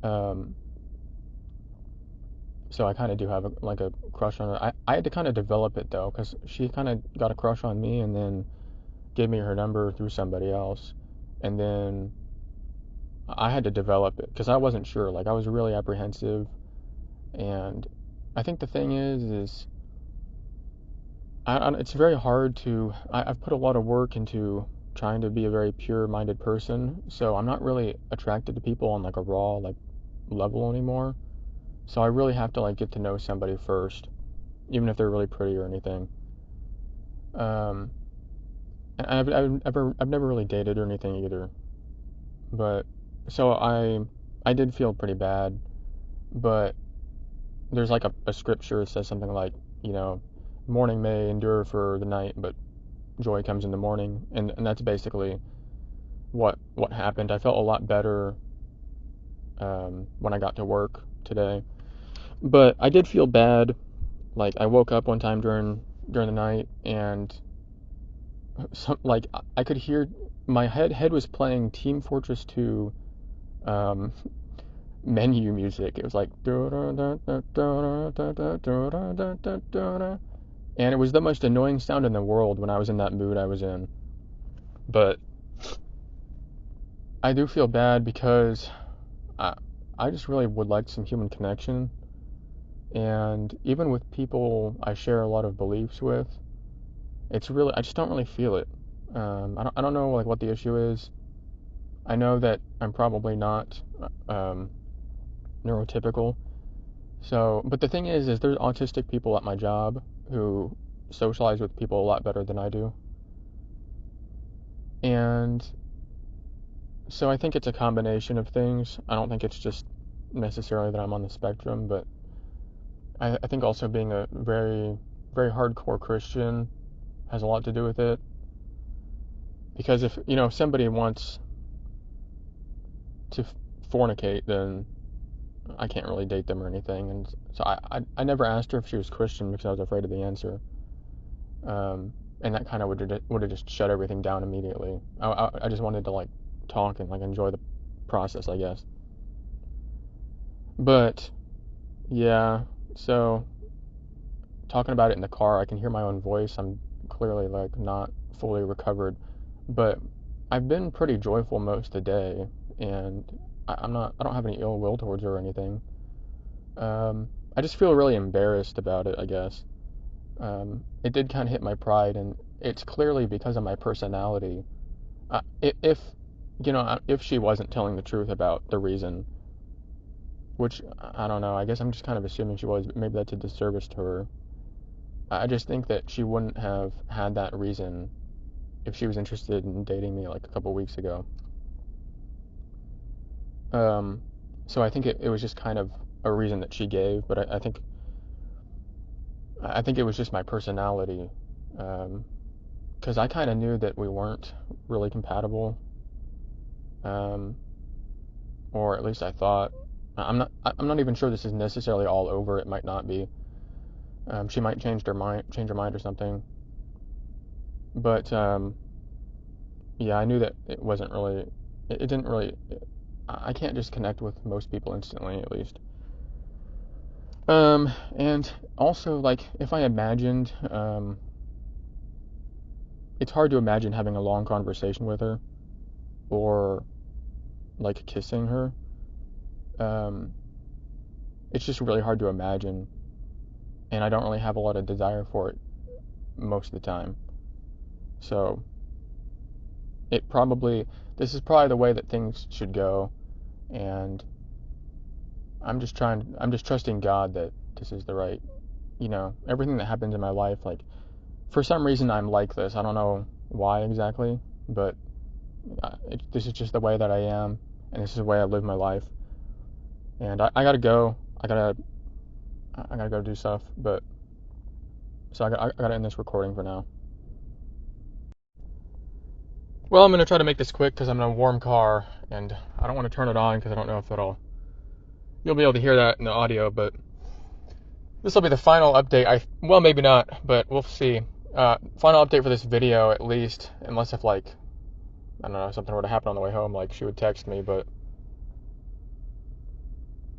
um, so I kind of do have a crush on her. I had to kind of develop it though, because she kind of got a crush on me and then gave me her number through somebody else, and then I had to develop it because I wasn't sure. Like, I was really apprehensive, and I think the thing is it's very hard to. I've put a lot of work into trying to be a very pure-minded person, so I'm not really attracted to people on like a raw like level anymore. So I really have to like get to know somebody first, even if they're really pretty or anything. Um, and I've never really dated or anything either, but so I did feel pretty bad, but there's like a scripture that says something like, you know, mourning may endure for the night, but joy comes in the morning, and that's basically what happened. I felt a lot better when I got to work today. But I did feel bad. Like I woke up one time during the night and like I could hear my head was playing Team Fortress 2 um, menu music. It was like and it was the most annoying sound in the world when I was in that mood I was in. But I do feel bad because I I just really would like some human connection, and even with people I share a lot of beliefs with, it's really I just don't really feel it. I don't know like what the issue is. I know that I'm probably not um, neurotypical. So, but the thing is there's autistic people at my job who socialize with people a lot better than I do, and so I think it's a combination of things. I don't think it's just necessarily that I'm on the spectrum, but I think also being a very hardcore Christian has a lot to do with it. Because if somebody wants to fornicate, then I can't really date them or anything. And so I never asked her if she was Christian because I was afraid of the answer. And that kind of would have just shut everything down immediately. I just wanted to like talk and like enjoy the process, I guess. But yeah, so talking about it in the car, I can hear my own voice. I'm clearly like not fully recovered, but I've been pretty joyful most of the day, and I don't have any ill will towards her or anything. I just feel really embarrassed about it, I guess. It did kind of hit my pride, and it's clearly because of my personality. If if she wasn't telling the truth about the reason, which I don't know, I guess I'm just kind of assuming she was, but maybe that's a disservice to her. I just think that she wouldn't have had that reason if she was interested in dating me like a couple weeks ago. Um, so I think it was just kind of a reason that she gave, but I think it was just my personality, because I kind of knew that we weren't really compatible, um, or at least I thought. I'm not even sure this is necessarily all over. It might not be. She might change her mind or something. But yeah, I knew that it wasn't really. It didn't really. I can't just connect with most people instantly, at least. And also, like, if I imagined, it's hard to imagine having a long conversation with her or like kissing her. Um, it's just really hard to imagine, and I don't really have a lot of desire for it most of the time. So this is probably the way that things should go, and I'm just trusting God that this is the right, everything that happens in my life, like, for some reason I'm like this. I don't know why exactly, but this is just the way that I am, and this is the way I live my life. And I gotta go. I gotta go do stuff. But so I gotta end this recording for now. Well, I'm gonna try to make this quick because I'm in a warm car, and I don't want to turn it on because I don't know if you'll be able to hear that in the audio. But this will be the final update. Well, maybe not, but we'll see. Final update for this video, at least, unless if like I don't know, something were to happen on the way home, like she would text me. But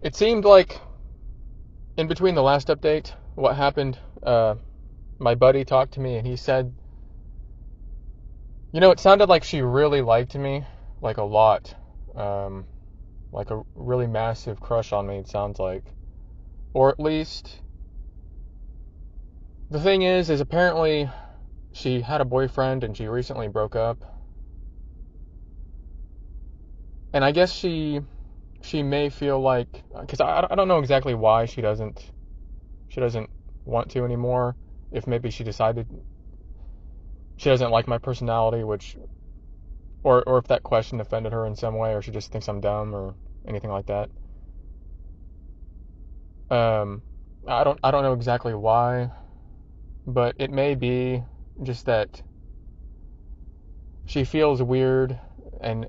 it seemed like in between the last update, what happened, my buddy talked to me and he said, it sounded like she really liked me, like a lot, like a really massive crush on me, it sounds like. Or at least, the thing is apparently she had a boyfriend and she recently broke up. And I guess she may feel like, because I don't know exactly why she doesn't want to anymore. If maybe she decided she doesn't like my personality, or if that question offended her in some way, or she just thinks I'm dumb or anything like that. I don't know exactly why, but it may be just that she feels weird, and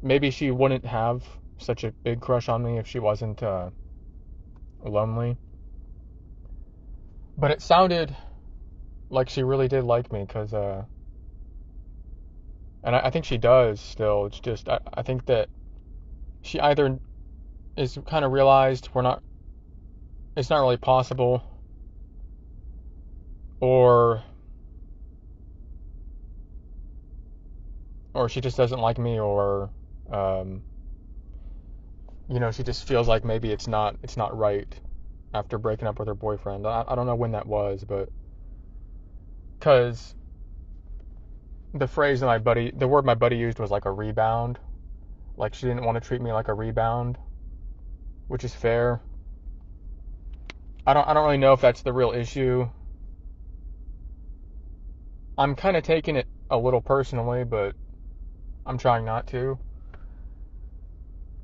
maybe she wouldn't have such a big crush on me if she wasn't lonely. But it sounded like she really did like me, because, and I think she does still. It's just, I think that she either is kind of realized it's not really possible, or she just doesn't like me, or, um, she just feels like maybe it's not right after breaking up with her boyfriend. I don't know when that was, but because the word my buddy used was like a rebound. Like, she didn't want to treat me like a rebound, which is fair. I don't really know if that's the real issue. I'm kind of taking it a little personally, but I'm trying not to.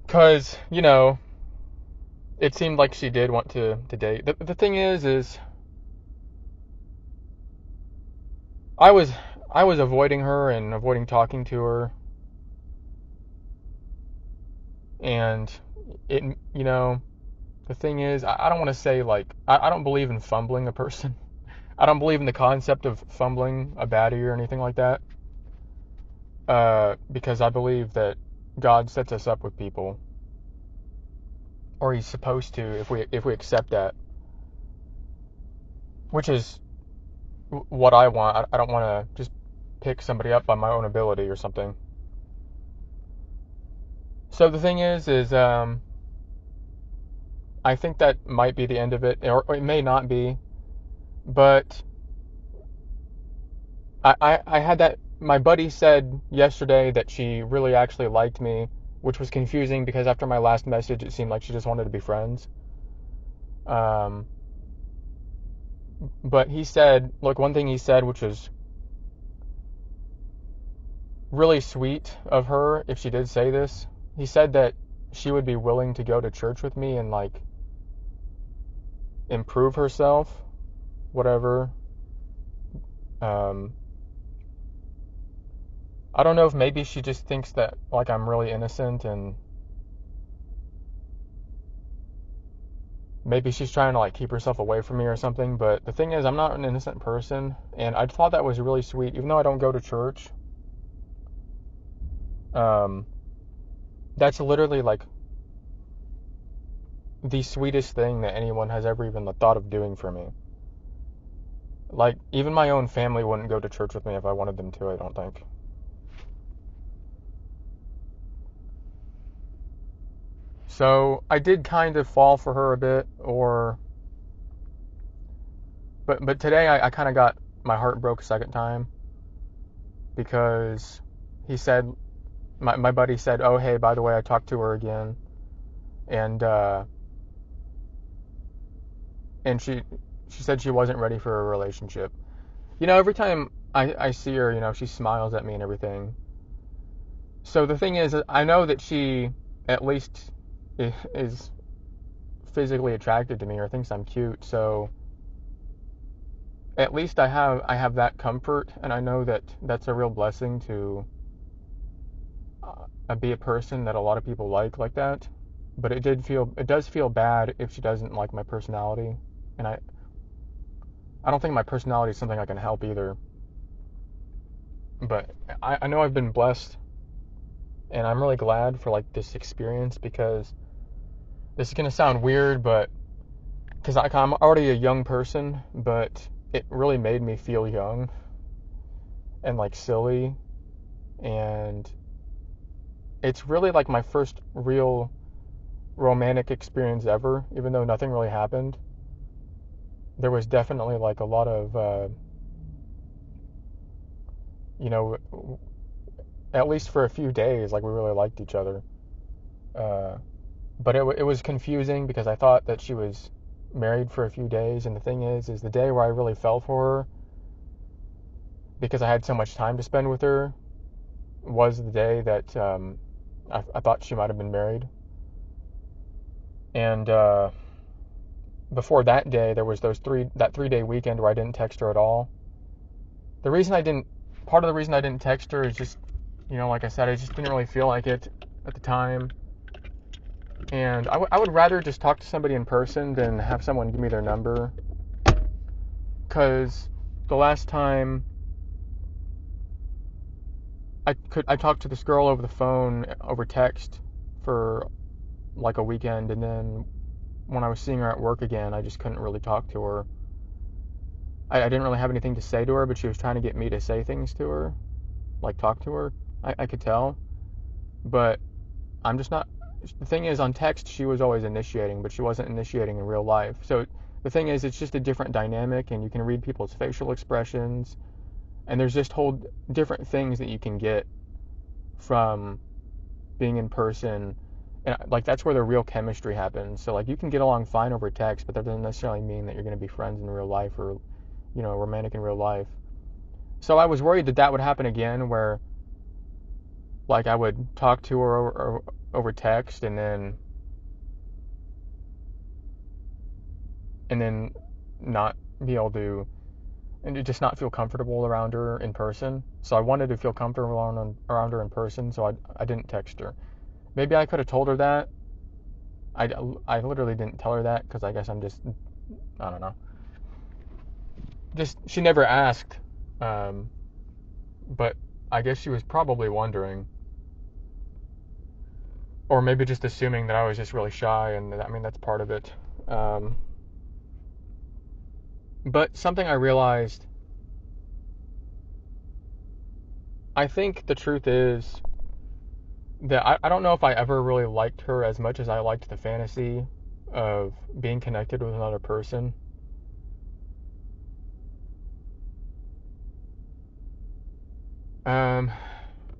Because, it seemed like she did want to date. The thing is I was avoiding her and avoiding talking to her, and the thing is, I don't want to say, like, I don't believe in fumbling a person. I don't believe in the concept of fumbling a baddie or anything like that, because I believe that God sets us up with people, or He's supposed to, if we accept that, which is what I want. I don't want to just pick somebody up by my own ability or something. So the thing is I think that might be the end of it, or it may not be, but I had that. My buddy said yesterday that she really actually liked me, which was confusing because after my last message, it seemed like she just wanted to be friends. Um, but he said, look, one thing he said, which was really sweet of her, if she did say this, he said that she would be willing to go to church with me and, like, improve herself, whatever. I don't know if maybe she just thinks that, like, I'm really innocent, and maybe she's trying to, like, keep herself away from me or something. But the thing is, I'm not an innocent person, and I thought that was really sweet, even though I don't go to church. That's literally, like, the sweetest thing that anyone has ever even thought of doing for me. Like, even my own family wouldn't go to church with me if I wanted them to, I don't think. So I did kind of fall for her a bit, but today I kind of got my heart broke a second time, because he said, my buddy said, oh, hey, by the way, I talked to her again, and she said she wasn't ready for a relationship. Every time I see her, she smiles at me and everything. So the thing is, I know that she at least is physically attracted to me, or thinks I'm cute. So at least I have that comfort, and I know that that's a real blessing to be a person that a lot of people like that. But it does feel bad if she doesn't like my personality, and I don't think my personality is something I can help either. But I know I've been blessed, and I'm really glad for, like, this experience, because this is gonna sound weird, but because I'm already a young person, but it really made me feel young and, like, silly, and it's really like my first real romantic experience ever, even though nothing really happened. There was definitely, like, a lot of at least for a few days, like, we really liked each other. But it was confusing because I thought that she was married for a few days, and the thing is the day where I really fell for her, because I had so much time to spend with her, was the day that I thought she might have been married. And before that day, there was that 3-day weekend where I didn't text her at all. Part of the reason I didn't text her is just, like I said, I just didn't really feel like it at the time. And I would rather just talk to somebody in person than have someone give me their number. Because the last time I talked to this girl over the phone, over text, for like a weekend, and then when I was seeing her at work again, I just couldn't really talk to her. I didn't really have anything to say to her, but she was trying to get me to say things to her, like talk to her. I could tell, but I'm just not. The thing is, on text, she was always initiating, but she wasn't initiating in real life. So the thing is, it's just a different dynamic, and you can read people's facial expressions, and there's just whole different things that you can get from being in person. And like that's where the real chemistry happens. So like you can get along fine over text, but that doesn't necessarily mean that you're going to be friends in real life or, romantic in real life. So I was worried that that would happen again, where like I would talk to her over text and then not be able to, and just not feel comfortable around her in person. So I wanted to feel comfortable around her in person, so I didn't text her. Maybe I could have told her that. I literally didn't tell her that because I guess I don't know. Just, she never asked, but I guess she was probably wondering. Or maybe just assuming that I was just really shy, and I mean, that's part of it. But something I realized, I think the truth is that I don't know if I ever really liked her as much as I liked the fantasy of being connected with another person.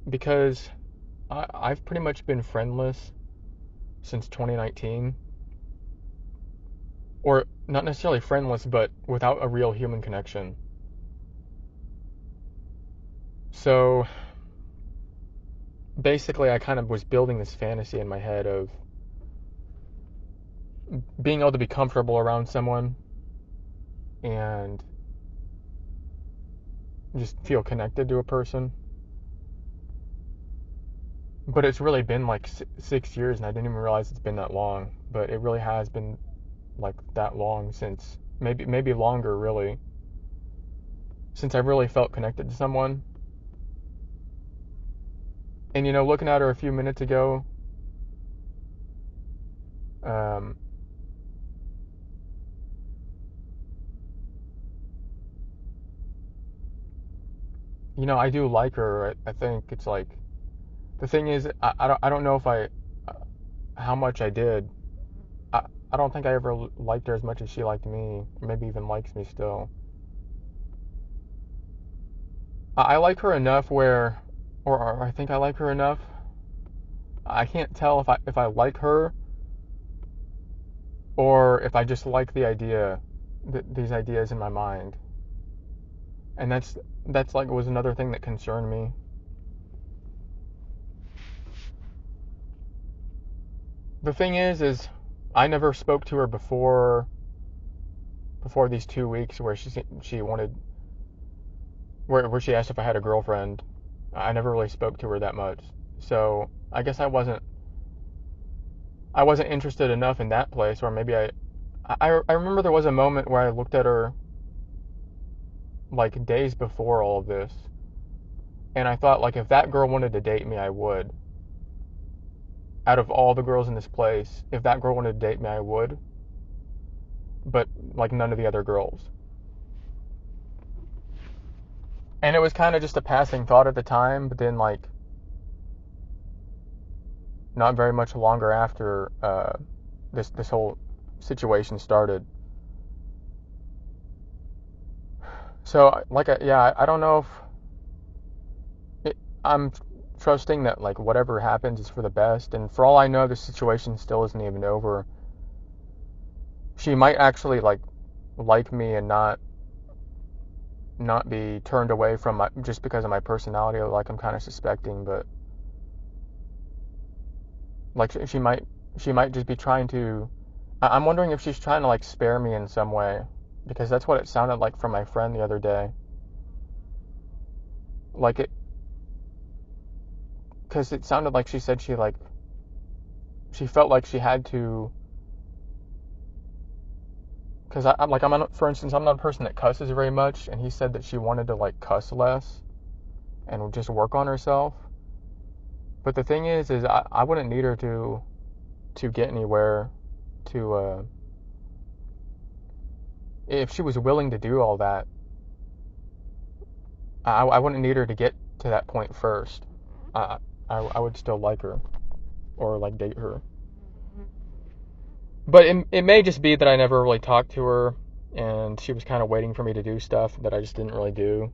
Because I've pretty much been friendless since 2019. Or not necessarily friendless, but without a real human connection. So basically, I kind of was building this fantasy in my head of being able to be comfortable around someone and just feel connected to a person. But it's really been like 6 years, and I didn't even realize it's been that long. But it really has been like that long, since maybe longer, really, since I really felt connected to someone. And looking at her a few minutes ago, um, I do like her. I think it's like, the thing is, I don't know if how much I did. I don't think I ever liked her as much as she liked me, or maybe even likes me still. I like her enough where, or I think I like her enough. I can't tell if I like her or if I just like the idea, these ideas in my mind. And that's like was another thing that concerned me. The thing is I never spoke to her before these 2 weeks where she wanted, where she asked if I had a girlfriend. I never really spoke to her that much. So I guess I wasn't interested enough in that place, or maybe I remember there was a moment where I looked at her like days before all of this, and I thought, like, if that girl wanted to date me, I would. Out of all the girls in this place, if that girl wanted to date me, I would. But like none of the other girls. And it was kind of just a passing thought at the time, but then like not very much longer after this whole situation started. So like I don't know if I'm trusting that like whatever happens is for the best, and for all I know, the situation still isn't even over. She might actually like me and not be turned away from just because of my personality, like I'm kind of suspecting. But like she might just be trying to, I'm wondering if she's trying to like spare me in some way, because that's what it sounded like from my friend the other day. Like because it sounded like she said she felt like she had to, because for instance, I'm not a person that cusses very much, and he said that she wanted to like cuss less and just work on herself. But the thing is I wouldn't need her to get anywhere, to if she was willing to do all that. I wouldn't need her to get to that point first. I would still like her or like date her. But it may just be that I never really talked to her and she was kind of waiting for me to do stuff that I just didn't really do.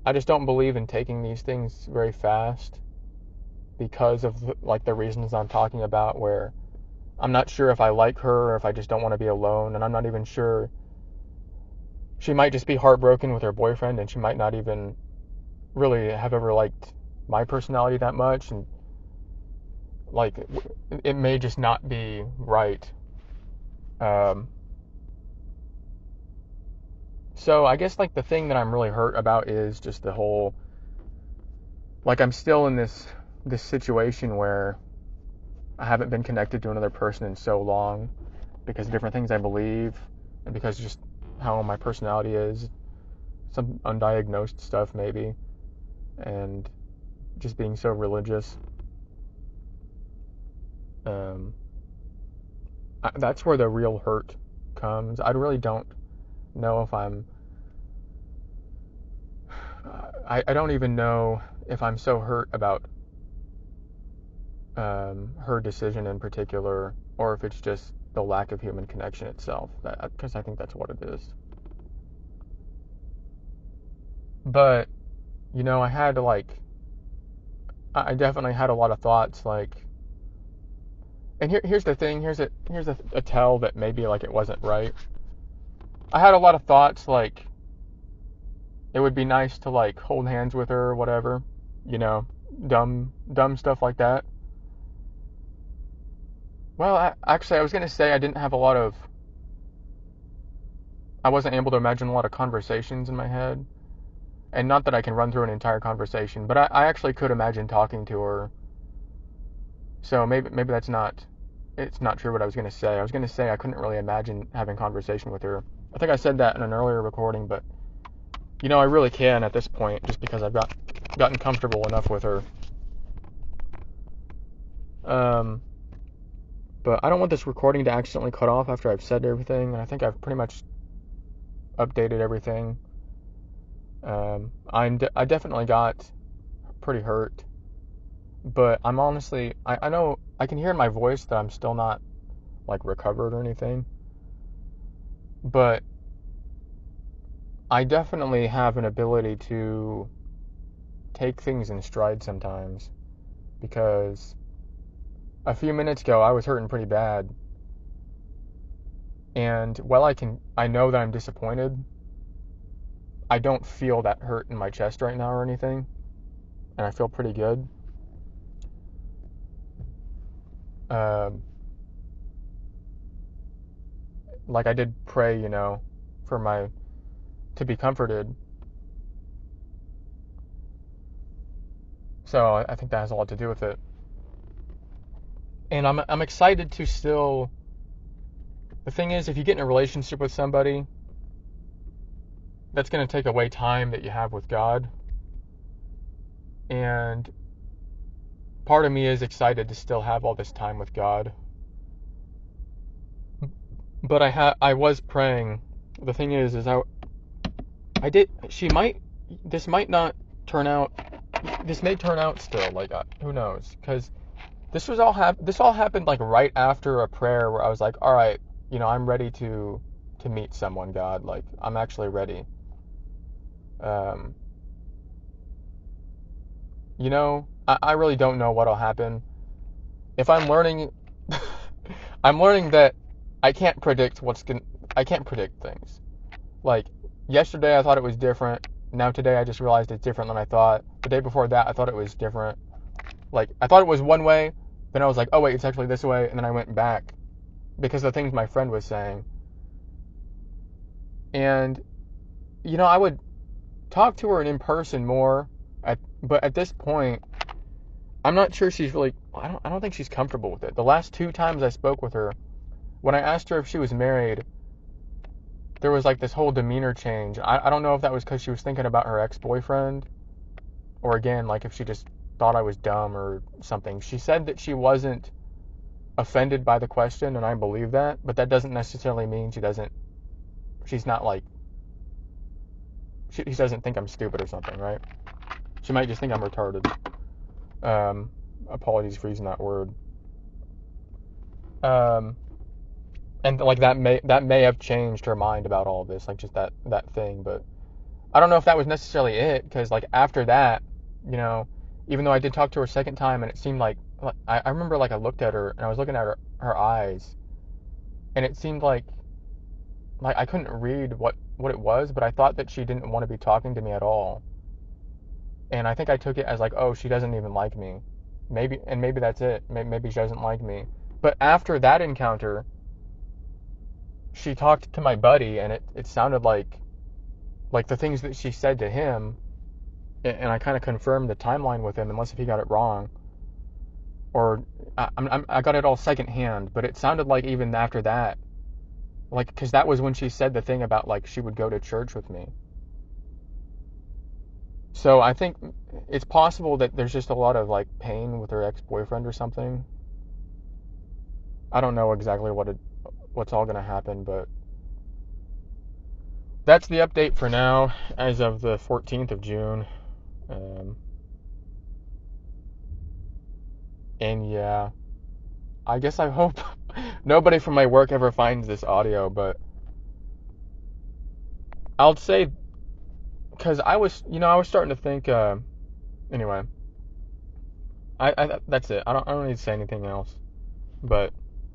I just don't believe in taking these things very fast because of like the reasons I'm talking about, where I'm not sure if I like her or if I just don't want to be alone, and I'm not even sure. She might just be heartbroken with her boyfriend, and she might not even really have ever liked my personality that much, and like it may just not be right. Um, so I guess like the thing that I'm really hurt about is just the whole, like I'm still in this situation where I haven't been connected to another person in so long because of different things I believe and because just how my personality is, some undiagnosed stuff maybe, and just being so religious. Um, that's where the real hurt comes. I really don't know if I don't even know if I'm so hurt about her decision in particular, or if it's just the lack of human connection itself, because I think that's what it is. But I had to like, I definitely had a lot of thoughts like, and here's the thing, here's a tell that maybe like it wasn't right. I had a lot of thoughts like it would be nice to like hold hands with her or whatever, you know, dumb stuff like that. Well, actually, I was gonna say I wasn't able to imagine a lot of conversations in my head, and not that I can run through an entire conversation, but I actually could imagine talking to her. So maybe it's not true what I was gonna say. I was gonna say I couldn't really imagine having a conversation with her. I think I said that in an earlier recording, but I really can at this point, just because I've gotten comfortable enough with her. Um, but I don't want this recording to accidentally cut off after I've said everything. I think I've pretty much updated everything. I definitely got pretty hurt, but I'm honestly, I know I can hear in my voice that I'm still not like recovered or anything, but I definitely have an ability to take things in stride sometimes, because a few minutes ago I was hurting pretty bad, and while I know that I'm disappointed, I don't feel that hurt in my chest right now or anything, and I feel pretty good. Um, like I did pray, for to be comforted. So I think that has a lot to do with it. And I'm excited to still. The thing is, if you get in a relationship with somebody, that's going to take away time that you have with God. And part of me is excited to still have all this time with God. But I was praying. The thing is I did. This might not turn out. This may turn out still. Like who knows? Because this all happened like right after a prayer where I was like, all right, I'm ready to meet someone, God. Like I'm actually ready. Um, I really don't know what'll happen. If I'm learning, I'm learning that I can't predict I can't predict things. Like yesterday, I thought it was different. Now today, I just realized it's different than I thought. The day before that, I thought it was different. Like I thought it was one way, then I was like, oh wait, it's actually this way, and then I went back because of the things my friend was saying. And I would talk to her in person more, but at this point, I'm not sure she's really. I don't think she's comfortable with it. The last two times I spoke with her, when I asked her if she was married, there was like this whole demeanor change. I don't know if that was because she was thinking about her ex-boyfriend, or again, like if she just thought I was dumb or something. She said that she wasn't offended by the question, and I believe that, but that doesn't necessarily mean she's not like, she doesn't think I'm stupid or something, right? She might just think I'm retarded. Um, Apologies for using that word. Um, and like that may have changed her mind about all this, like just that thing. But I don't know if that was necessarily it, because like after that, you know, even though I did talk to her a second time, and it seemed like I remember like I looked at her and I was looking at her eyes, and it seemed like I couldn't read what it was, but I thought that she didn't want to be talking to me at all. And I think I took it as like, oh, she doesn't even like me. Maybe that's it. Maybe she doesn't like me. But after that encounter, she talked to my buddy, and it sounded like the things that she said to him, and I kind of confirmed the timeline with him, unless if he got it wrong, or I got it all secondhand. But it sounded like even after that, like, because that was when she said the thing about like she would go to church with me. So I think it's possible that there's just a lot of like pain with her ex-boyfriend or something. I don't know exactly what's all gonna happen, but that's the update for now, as of the 14th of June. Um, and yeah, I guess I hope nobody from my work ever finds this audio, but I'll say, because I was starting to think. Anyway, that's it. I don't need to say anything else. But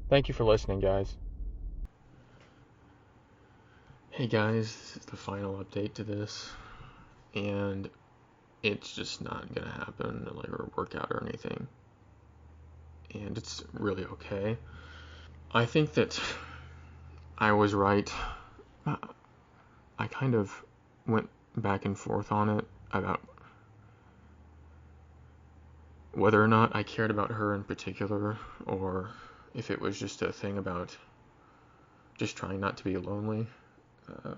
thank you for listening, guys. Hey guys, this is the final update to this, and it's just not gonna happen, like, or work out or anything. And it's really okay. I think that I was right. I kind of went back and forth on it about whether or not I cared about her in particular, or if it was just a thing about just trying not to be lonely. Uh,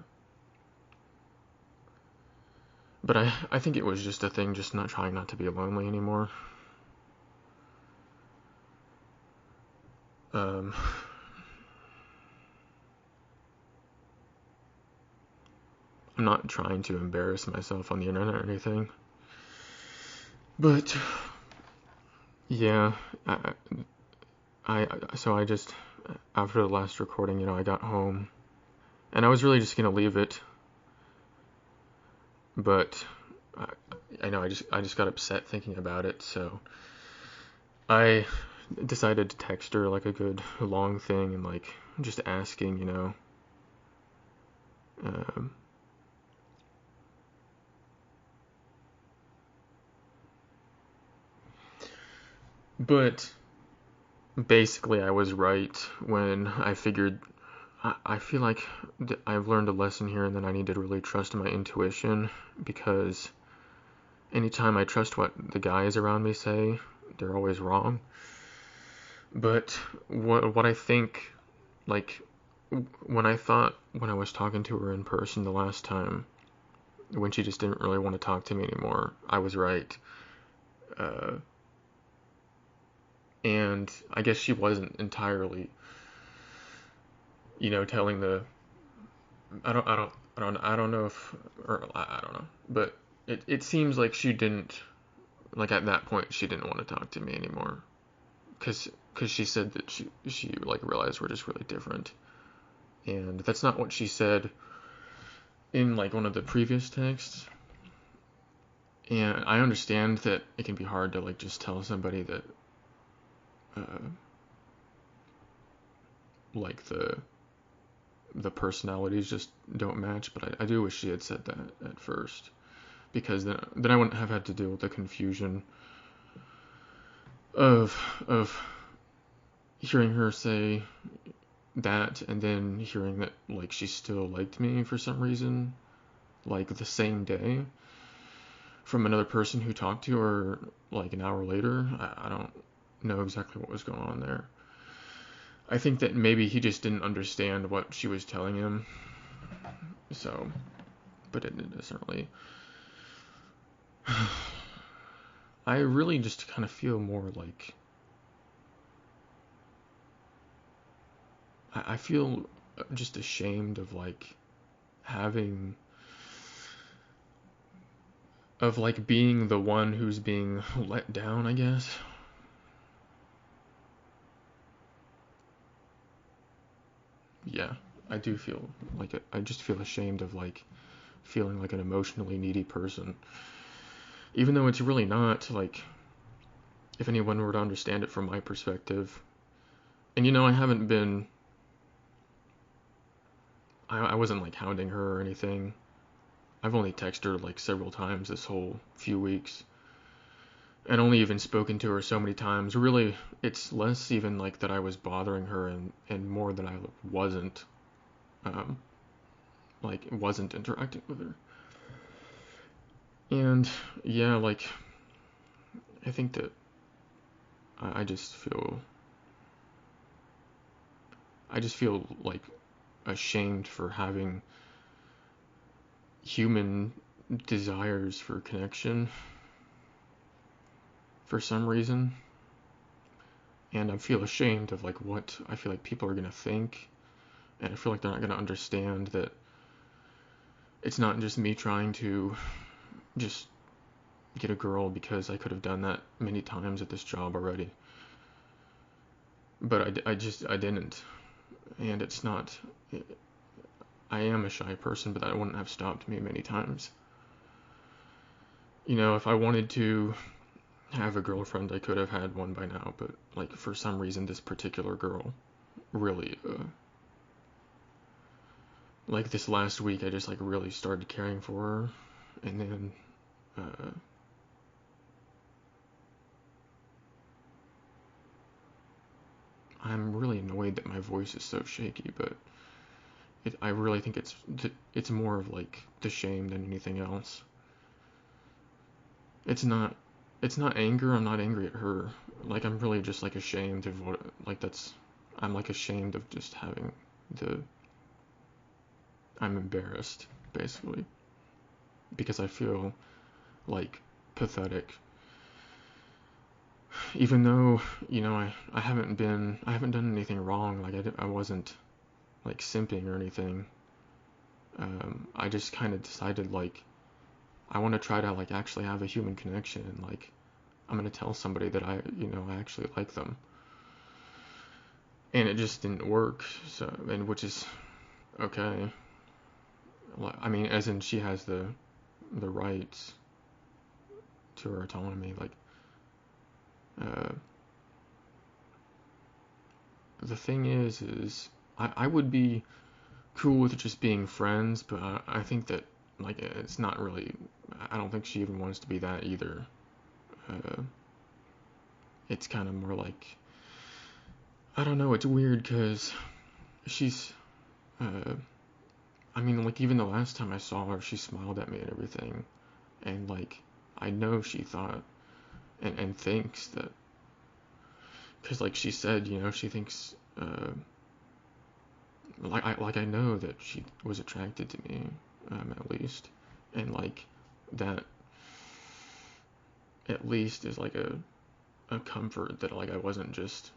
but I think it was just a thing, just not trying not to be lonely anymore. Um, I'm not trying to embarrass myself on the internet or anything, but yeah, so I just, after the last recording, I got home, and I was really just gonna leave it, but I, I know I just got upset thinking about it, so I decided to text her like a good long thing, and like just asking, um, but basically I was right when I figured. I feel like I've learned a lesson here, and then I need to really trust my intuition, because anytime I trust what the guys around me say, they're always wrong. But what I think, like, when I was talking to her in person the last time, when she just didn't really want to talk to me anymore, I was right. Uh, and I guess she wasn't entirely, telling the. I don't know if, or I don't know, but it seems like she didn't, like, at that point she didn't want to talk to me anymore, because she said that she like realized we're just really different, and that's not what she said in like one of the previous texts. And I understand that it can be hard to like just tell somebody that uh, like the personalities just don't match, but I do wish she had said that at first, because then I wouldn't have had to deal with the confusion of hearing her say that, and then hearing that like she still liked me for some reason, like the same day. from another person who talked to her like an hour later. I don't know exactly what was going on there. I think that maybe he just didn't understand what she was telling him. So, but it doesn't really. I really just kind of feel more like I feel just ashamed of like having of like being the one who's being let down, I guess. Yeah, I do feel like I just feel ashamed of like feeling like an emotionally needy person. Even though it's really not, like, if anyone were to understand it from my perspective. And I haven't been, I wasn't like hounding her or anything. I've only texted her like several times this whole few weeks. And only even spoken to her so many times. Really, it's less even like that I was bothering her and more that I wasn't, um, wasn't interacting with her. And yeah, like, I think that I I just feel like ashamed for having human desires for connection for some reason. And I feel ashamed of like what I feel like people are gonna think, and I feel like they're not gonna understand that it's not just me trying to just get a girl because I could have done that many times at this job already. But I didn't, and it's not. I am a shy person, but that wouldn't have stopped me many times. If I wanted to have a girlfriend, I could have had one by now, but like for some reason, this particular girl really, like this last week, I just like really started caring for her, and then, uh, I'm really annoyed that my voice is so shaky, but I really think it's more of like the shame than anything else. It's not it's not anger. I'm not angry at her. Like I'm really just like ashamed of what like that's I'm like ashamed of just having the I'm embarrassed basically because I feel like pathetic. Even though, I haven't done anything wrong. Like I wasn't like simping or anything. I just kind of decided like I want to try to like actually have a human connection and like I'm gonna tell somebody that I actually like them, and it just didn't work. So, and which is okay. I mean, as in she has the rights to her autonomy. Like, uh, the thing is I would be cool with just being friends, but I think that like it's not really. I don't think she even wants to be that either. Uh, it's kind of more like I don't know. It's weird because she's. Uh, I mean, like even the last time I saw her, she smiled at me and everything, and like I know she thought and thinks that because like she said, she thinks like I know that she was attracted to me, at least, and like that at least is like a comfort that like I wasn't just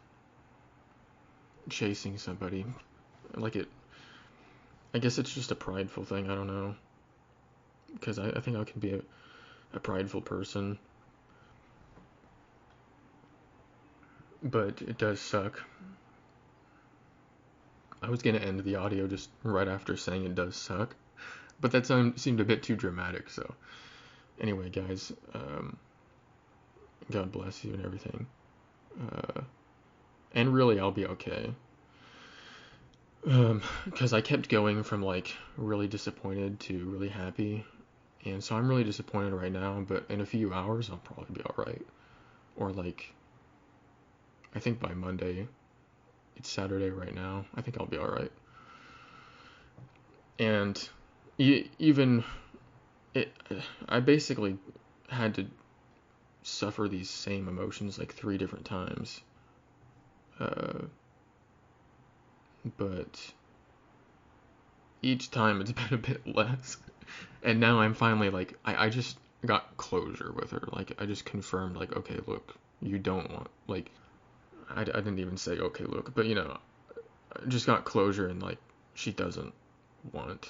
chasing somebody. Like I guess it's just a prideful thing. I don't know because I think I can be a prideful person, but it does suck. I was gonna end the audio just right after saying it does suck, but that seemed a bit too dramatic. So anyway, guys, God bless you and everything. Uh, and really, I'll be okay. Because I kept going from like really disappointed to really happy, and so I'm really disappointed right now. But in a few hours, I'll probably be all right. Or like, I think by Monday, it's Saturday right now. I think I'll be all right. And even it, I basically had to suffer these same emotions like 3 different times. Uh, but each time it's been a bit less. And now I'm finally like, I just got closure with her. Like, I just confirmed, like, okay, look, you don't want, like, I didn't even say, okay, look, but I just got closure and, like, she doesn't want,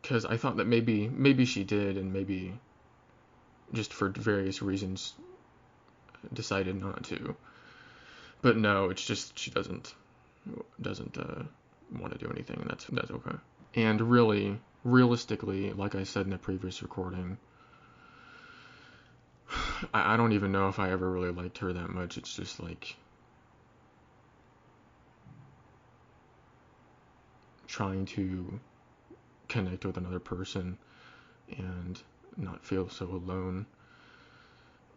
because I thought that maybe she did, and maybe just for various reasons decided not to. But no, it's just she doesn't want to do anything, and that's okay. And really, realistically, like I said in the previous recording, I don't even know if I ever really liked her that much. It's just like trying to connect with another person and not feel so alone.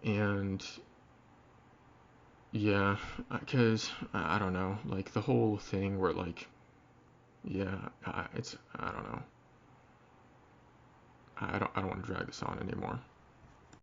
And yeah, because I don't know, like the whole thing where like, yeah, I don't know. I don't want to drag this on anymore.